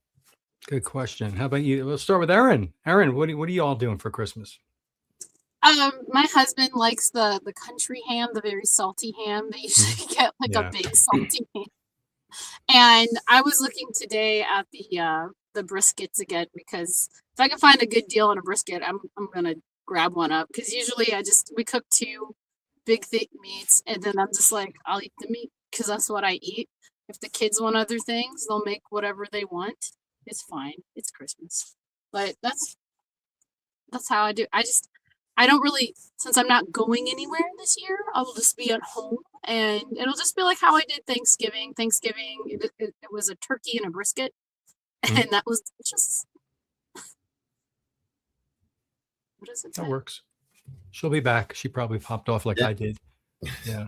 Good question. How about you? Let's start with Erin. Erin, what are you all doing for Christmas? My husband likes the country ham, the very salty ham that you should get, like a big salty ham. And I was looking today at the briskets again, because if I can find a good deal on a brisket, I'm gonna grab one up. Because usually we cook 2 big thick meats, and then I'm just like, I'll eat the meat because that's what I eat. If the kids want other things, they'll make whatever they want. It's fine. It's Christmas. But that's how I do. I don't really, since I'm not going anywhere this year, I will just be at home, and it'll just be like how I did Thanksgiving. Thanksgiving, it was a turkey and a brisket, and that was delicious. What is it? That works. She'll be back. She probably popped off like I did. Yeah.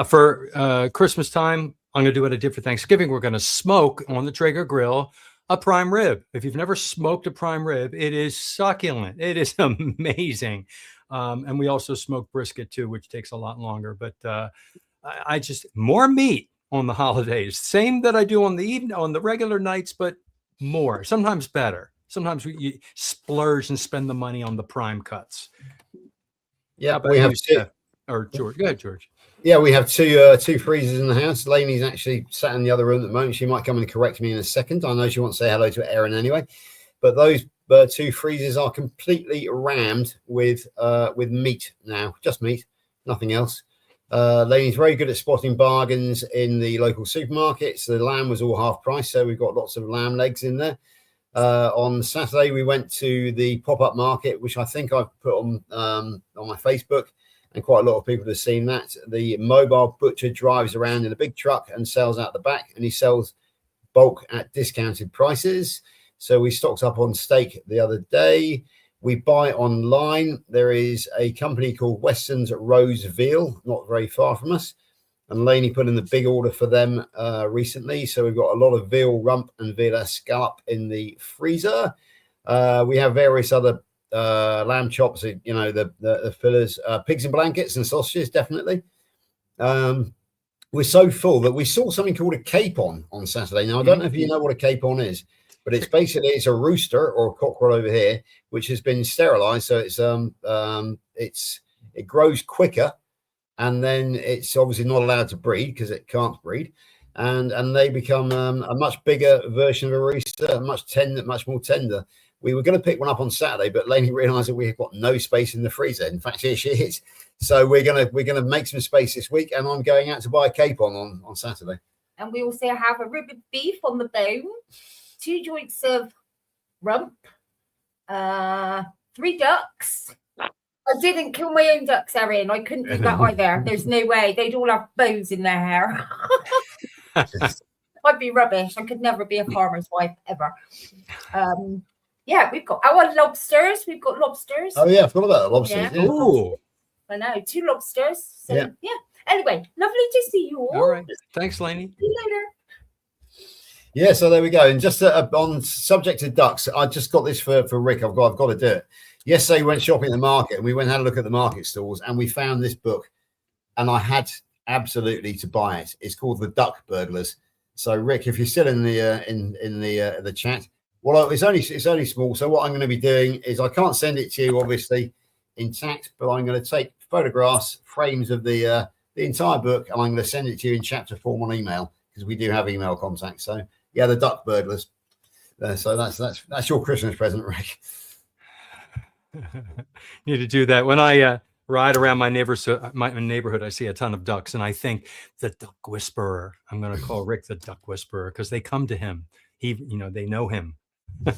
For Christmas time, I'm going to do what I did for Thanksgiving. We're going to smoke on the Traeger grill a prime rib. If you've never smoked a prime rib, it is succulent. It is amazing. And we also smoke brisket too, which takes a lot longer. But I just more meat on the holidays. Same that I do on the regular nights, but more. Sometimes better. sometimes you splurge and spend the money on the prime cuts. Yeah, How about we have you, two. Steph? Or George. Go ahead, George. Yeah, we have two freezers in the house. Lainey's actually sat in the other room at the moment. She might come and correct me in a second. I know she wants to say hello to Erin anyway. But those two freezers are completely rammed with meat now, just meat, nothing else. Lainey's very good at spotting bargains in the local supermarkets. The lamb was all half price, so we've got lots of lamb legs in there. On Saturday, we went to the pop-up market, which I think I've put on my Facebook, and quite a lot of people have seen that. The mobile butcher drives around in a big truck and sells out the back, and he sells bulk at discounted prices. So we stocked up on steak the other day. We buy online. There is a company called Weston's Rose Veal, not very far from us. And Lainey put in the big order for them recently. So we've got a lot of veal rump and veal scallop in the freezer. We have various other lamb chops, you know, the fillers, pigs and blankets and sausages, definitely. We're so full that we saw something called a capon on Saturday. Now, I don't know if you know what a capon is, but it's basically, it's a rooster or a cockerel over here, which has been sterilized. So it grows quicker, and then it's obviously not allowed to breed because it can't breed. And they become a much bigger version of a rooster, much more tender. We were going to pick one up on Saturday, but Lainey realised that we've got no space in the freezer. In fact, here she is. So we're gonna make some space this week, and I'm going out to buy a capon on Saturday. And we also have a rib of beef on the bone, 2 joints of rump, 3 ducks. I didn't kill my own ducks, Erin. I couldn't do that either. There's no way. They'd all have bows in their hair. I'd be rubbish. I could never be a farmer's wife ever. Yeah, we've got our lobsters. We've got lobsters. Oh yeah, I forgot about the lobsters. Yeah. Yeah. Ooh. I know, 2 lobsters. So Yeah. yeah. Anyway, lovely to see you all. All right. Thanks, Lainey. See you later. Yeah, so there we go. And just on subject to ducks, I just got this for Rick. I've got to do it. Yesterday we went shopping at the market, and we went and had a look at the market stalls, and we found this book, and I had absolutely to buy it. It's called The Duck Burglars. So Rick, if you're still in the chat, well, it's only small. So what I'm going to be doing is, I can't send it to you obviously intact, but I'm going to take photographs, frames of the entire book, and I'm going to send it to you in chapter form on email, because we do have email contact. So yeah, The Duck Burglars. So that's your Christmas present, Rick. Need to do that. When I ride around my neighborhood, I see a ton of ducks, and I think the duck whisperer. I'm going to call Rick the duck whisperer, because they come to him. They know him. You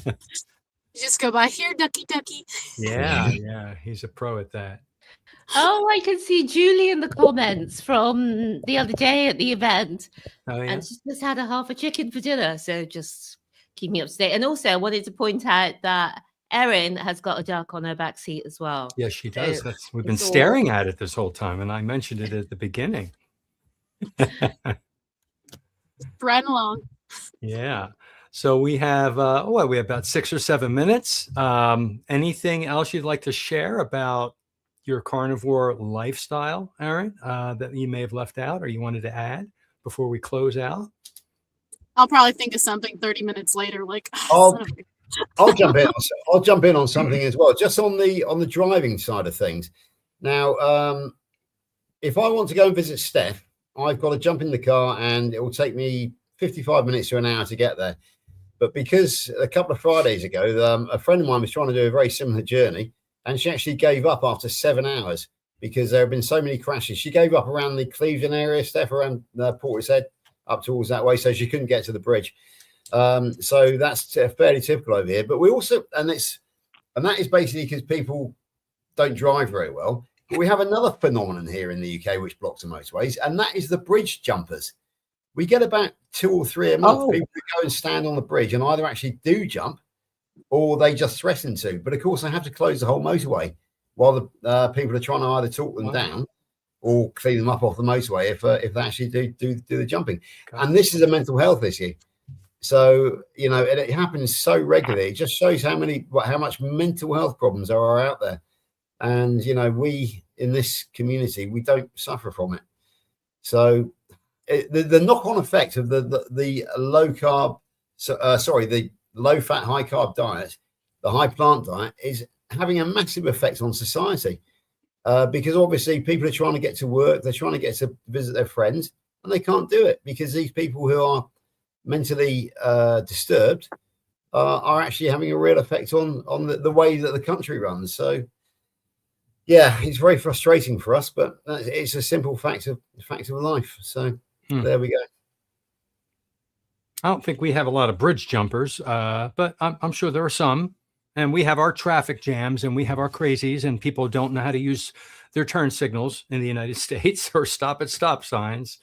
just go by here, ducky, ducky. Yeah, he's a pro at that. Oh, I can see Julie in the comments from the other day at the event. Oh, yeah. And she just had a half a chicken for dinner. So just keep me up to date. And also, I wanted to point out that Erin has got a duck on her back seat as well. Yes, she does. So We've been it's all- staring at it this whole time, and I mentioned it at the beginning. Right along. Yeah. So we have we have about 6 or 7 minutes. Anything else you'd like to share about your carnivore lifestyle, Erin, that you may have left out or you wanted to add before we close out? I'll probably think of something 30 minutes later, like, Oh, son of a- I'll jump in on something as well, just on the driving side of things. Now, if I want to go and visit Steph, I've got to jump in the car, and it will take me 55 minutes to an hour to get there. But because a couple of Fridays ago, a friend of mine was trying to do a very similar journey, and she actually gave up after 7 hours because there have been so many crashes. She gave up around the Clevedon area, Steph, around Portishead, up towards that way, so she couldn't get to the bridge. So that's fairly typical over here. But we also, and that is basically because people don't drive very well. But we have another phenomenon here in the UK which blocks the motorways, and that is the bridge jumpers. We get about 2 or 3 a month. People who go and stand on the bridge and either actually do jump, or they just threaten to. But of course, they have to close the whole motorway while the people are trying to either talk them down or clean them up off the motorway if they actually do the jumping. And this is a mental health issue. So, it happens so regularly. It just shows how much mental health problems there are out there. And, we in this community, we don't suffer from it. So the knock-on effect of the low carb, the low fat, high carb diet, the high plant diet, is having a massive effect on society. Because obviously people are trying to get to work, they're trying to get to visit their friends, and they can't do it because these people who are mentally disturbed are actually having a real effect on the way that the country runs. So yeah, it's very frustrating for us, but it's a simple fact of life. So there we go. I don't think we have a lot of bridge jumpers, but I'm sure there are some. And we have our traffic jams and we have our crazies, and people don't know how to use their turn signals in the United States or stop at stop signs.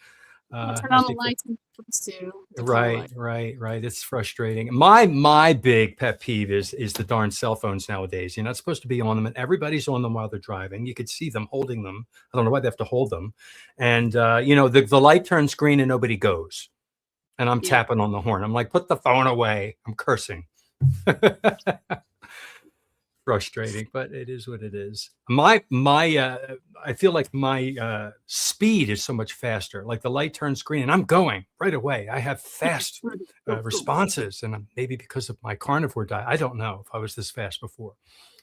Turn on the lights when you're supposed to. Right. It's frustrating. My big pet peeve is the darn cell phones nowadays. You're not supposed to be on them, and everybody's on them while they're driving. You could see them holding them. I don't know why they have to hold them. And the light turns green and nobody goes. And I'm tapping on the horn. I'm like, put the phone away. I'm cursing. Frustrating, but it is what it is. I feel like my speed is so much faster. Like the light turns green and I'm going right away. I have fast responses, and maybe because of my carnivore diet, I don't know if I was this fast before,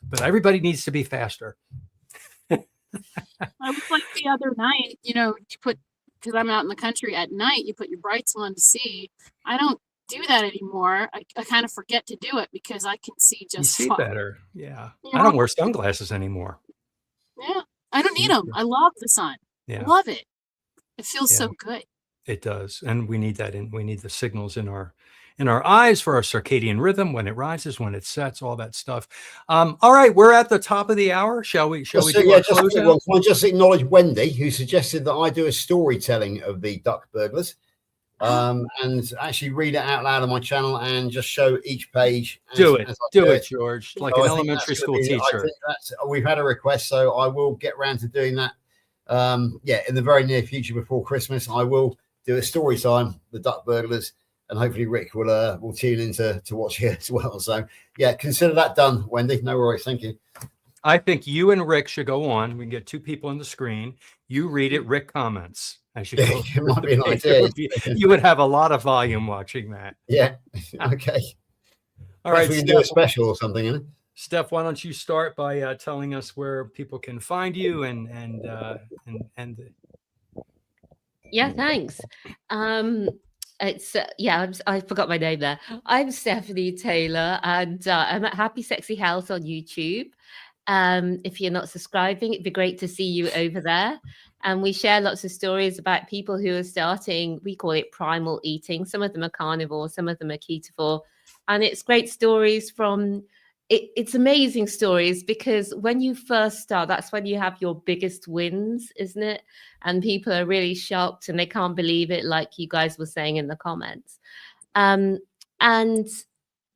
but everybody needs to be faster. I was like the other night, you put, because I'm out in the country at night, you put your brights on to see. I don't do that anymore. I kind of forget to do it because I can see just you see fine. Better. Yeah. I don't wear sunglasses anymore. Yeah. I don't need them. I love the sun. Yeah. I love it. It feels so good. It does. And we need that we need the signals in our eyes for our circadian rhythm, when it rises, when it sets, all that stuff. All right, we're at the top of the hour. Shall we do our close out? Can I just acknowledge Wendy, who suggested that I do a storytelling of the duck burglars, and actually read it out loud on my channel and just show each page. Do it, George, like an elementary school teacher. We've had a request, so I will get around to doing that. In the very near future before Christmas, I will do a story time, the duck burglars, and hopefully Rick will tune in to watch it as well. So yeah, consider that done, Wendy. No worries. Thank you. I think you and Rick should go on. We can get two people on the screen. You read it, Rick comments. It might be an idea. You would have a lot of volume watching that. Yeah. Okay. All right. We can do a special or something, isn't it? Steph, why don't you start by telling us where people can find you and Yeah, thanks. It's I forgot my name there. I'm Stephanie Taylor, and I'm at Happy Sexy Health on YouTube. If you're not subscribing, it'd be great to see you over there. And we share lots of stories about people who are starting, we call it primal eating. Some of them are carnivore, some of them are ketovore. And it's great stories from, it's amazing stories, because when you first start, that's when you have your biggest wins, isn't it? And people are really shocked and they can't believe it, like you guys were saying in the comments. And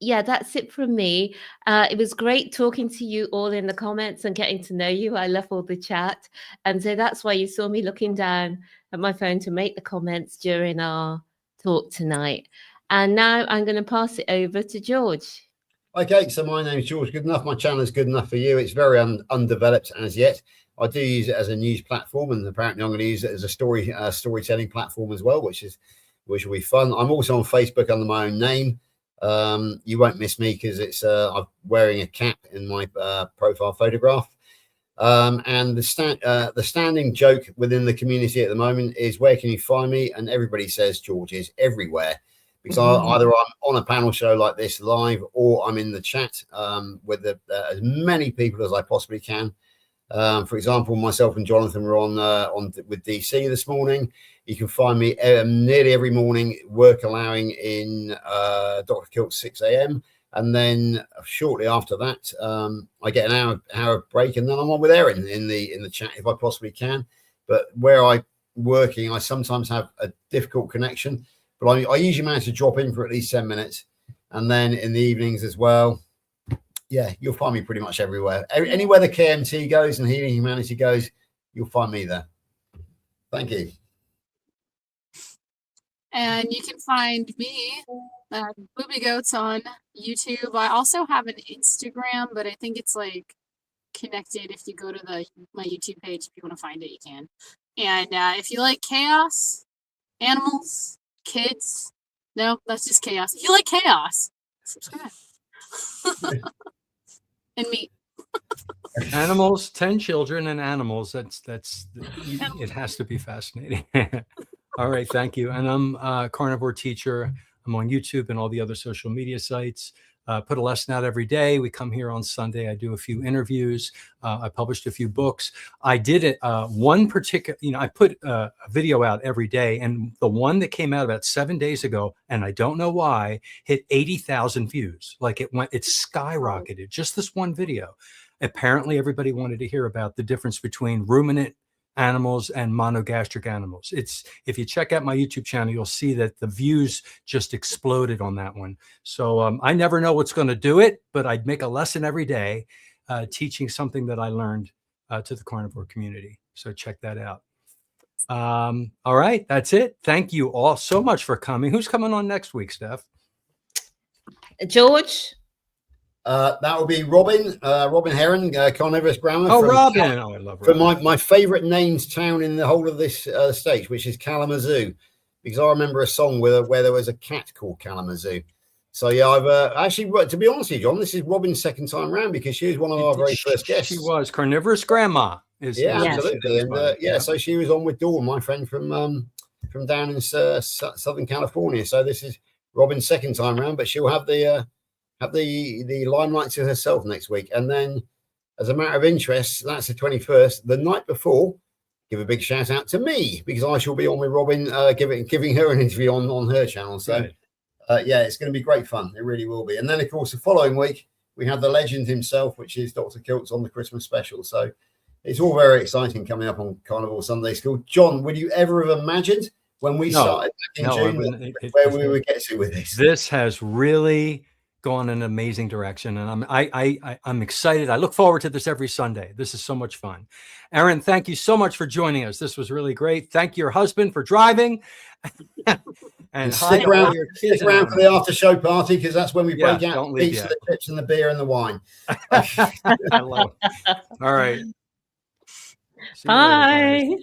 yeah, that's it from me. It was great talking to you all in the comments and getting to know you. I love all the chat. And so that's why you saw me looking down at my phone to make the comments during our talk tonight. And now I'm going to pass it over to George. Okay, so my name is George Goodenough. My channel is good enough for you. It's very undeveloped as yet. I do use it as a news platform, and apparently I'm going to use it as a storytelling platform as well, which will be fun. I'm also on Facebook under my own name. You won't miss me because it's I'm wearing a cap in my profile photograph. And the standing joke within the community at the moment is, where can you find me? And everybody says George is everywhere, because either I'm on a panel show like this live, or I'm in the chat with as many people as I possibly can. For example, myself and Jonathan were on with DC this morning. You can find me nearly every morning, work allowing, in Dr. Kilt's 6 a.m. And then shortly after that, I get an hour break, and then I'm on with Erin in the chat if I possibly can. But where I'm working, I sometimes have a difficult connection, but I usually manage to drop in for at least 10 minutes. And then in the evenings as well, yeah, you'll find me pretty much everywhere. Anywhere the KMT goes and Healing Humanity goes, you'll find me there. Thank you. And you can find me, Booby Goats, on YouTube. I also have an Instagram, but I think it's like connected. If you go to my YouTube page, if you want to find it, you can. And if you like chaos, animals, kids, no, that's just chaos. If you like chaos, subscribe. And meat. Animals, 10 children and animals. It has to be fascinating. All right. Thank you. And I'm a carnivore teacher. I'm on YouTube and all the other social media sites. Put a lesson out every day. We come here on Sunday. I do a few interviews. I published a few books. I did it one particular, I put a video out every day, and the one that came out about 7 days ago, and I don't know why, hit 80,000 views. Like it skyrocketed. Just this one video. Apparently, everybody wanted to hear about the difference between ruminant animals and monogastric animals. If you check out my YouTube channel, you'll see that the views just exploded on that one. So I never know what's going to do it, but I'd make a lesson every day teaching something that I learned to the carnivore community. So check that out. All right, that's it. Thank you all so much for coming. Who's coming on next week, Steph? George. That will be Robin Heron, Carnivorous Grammar. Oh, Robin. Oh, I love From Robin. my favourite named town in the whole of this state, which is Kalamazoo, because I remember a song where there was a cat called Kalamazoo. So yeah, I've actually, to be honest with you, John, this is Robin's second time round because she was one of our very first guests. She was Carnivorous Grandma. Absolutely, and so she was on with Dawn, my friend from down in Southern California. So this is Robin's second time round, but she'll have the limelight to herself next week. And then, as a matter of interest, that's the 21st. The night before, give a big shout out to me because I shall be on with Robin, giving her an interview on her channel. So, it's going to be great fun. It really will be. And then, of course, the following week we have the legend himself, which is Dr. Kiltz on the Christmas special. So it's all very exciting coming up on Carnivore Sunday School. John, would you ever have imagined when we started back in June where we would get to with this? This has really gone in an amazing direction, and I'm excited. I look forward to this every Sunday. This is so much fun. Erin, thank you so much for joining us. This was really great. Thank your husband for driving. And stick around for the after show party because that's when we break out the pizza, the chips, and the beer and the wine. I love it. All right. Bye.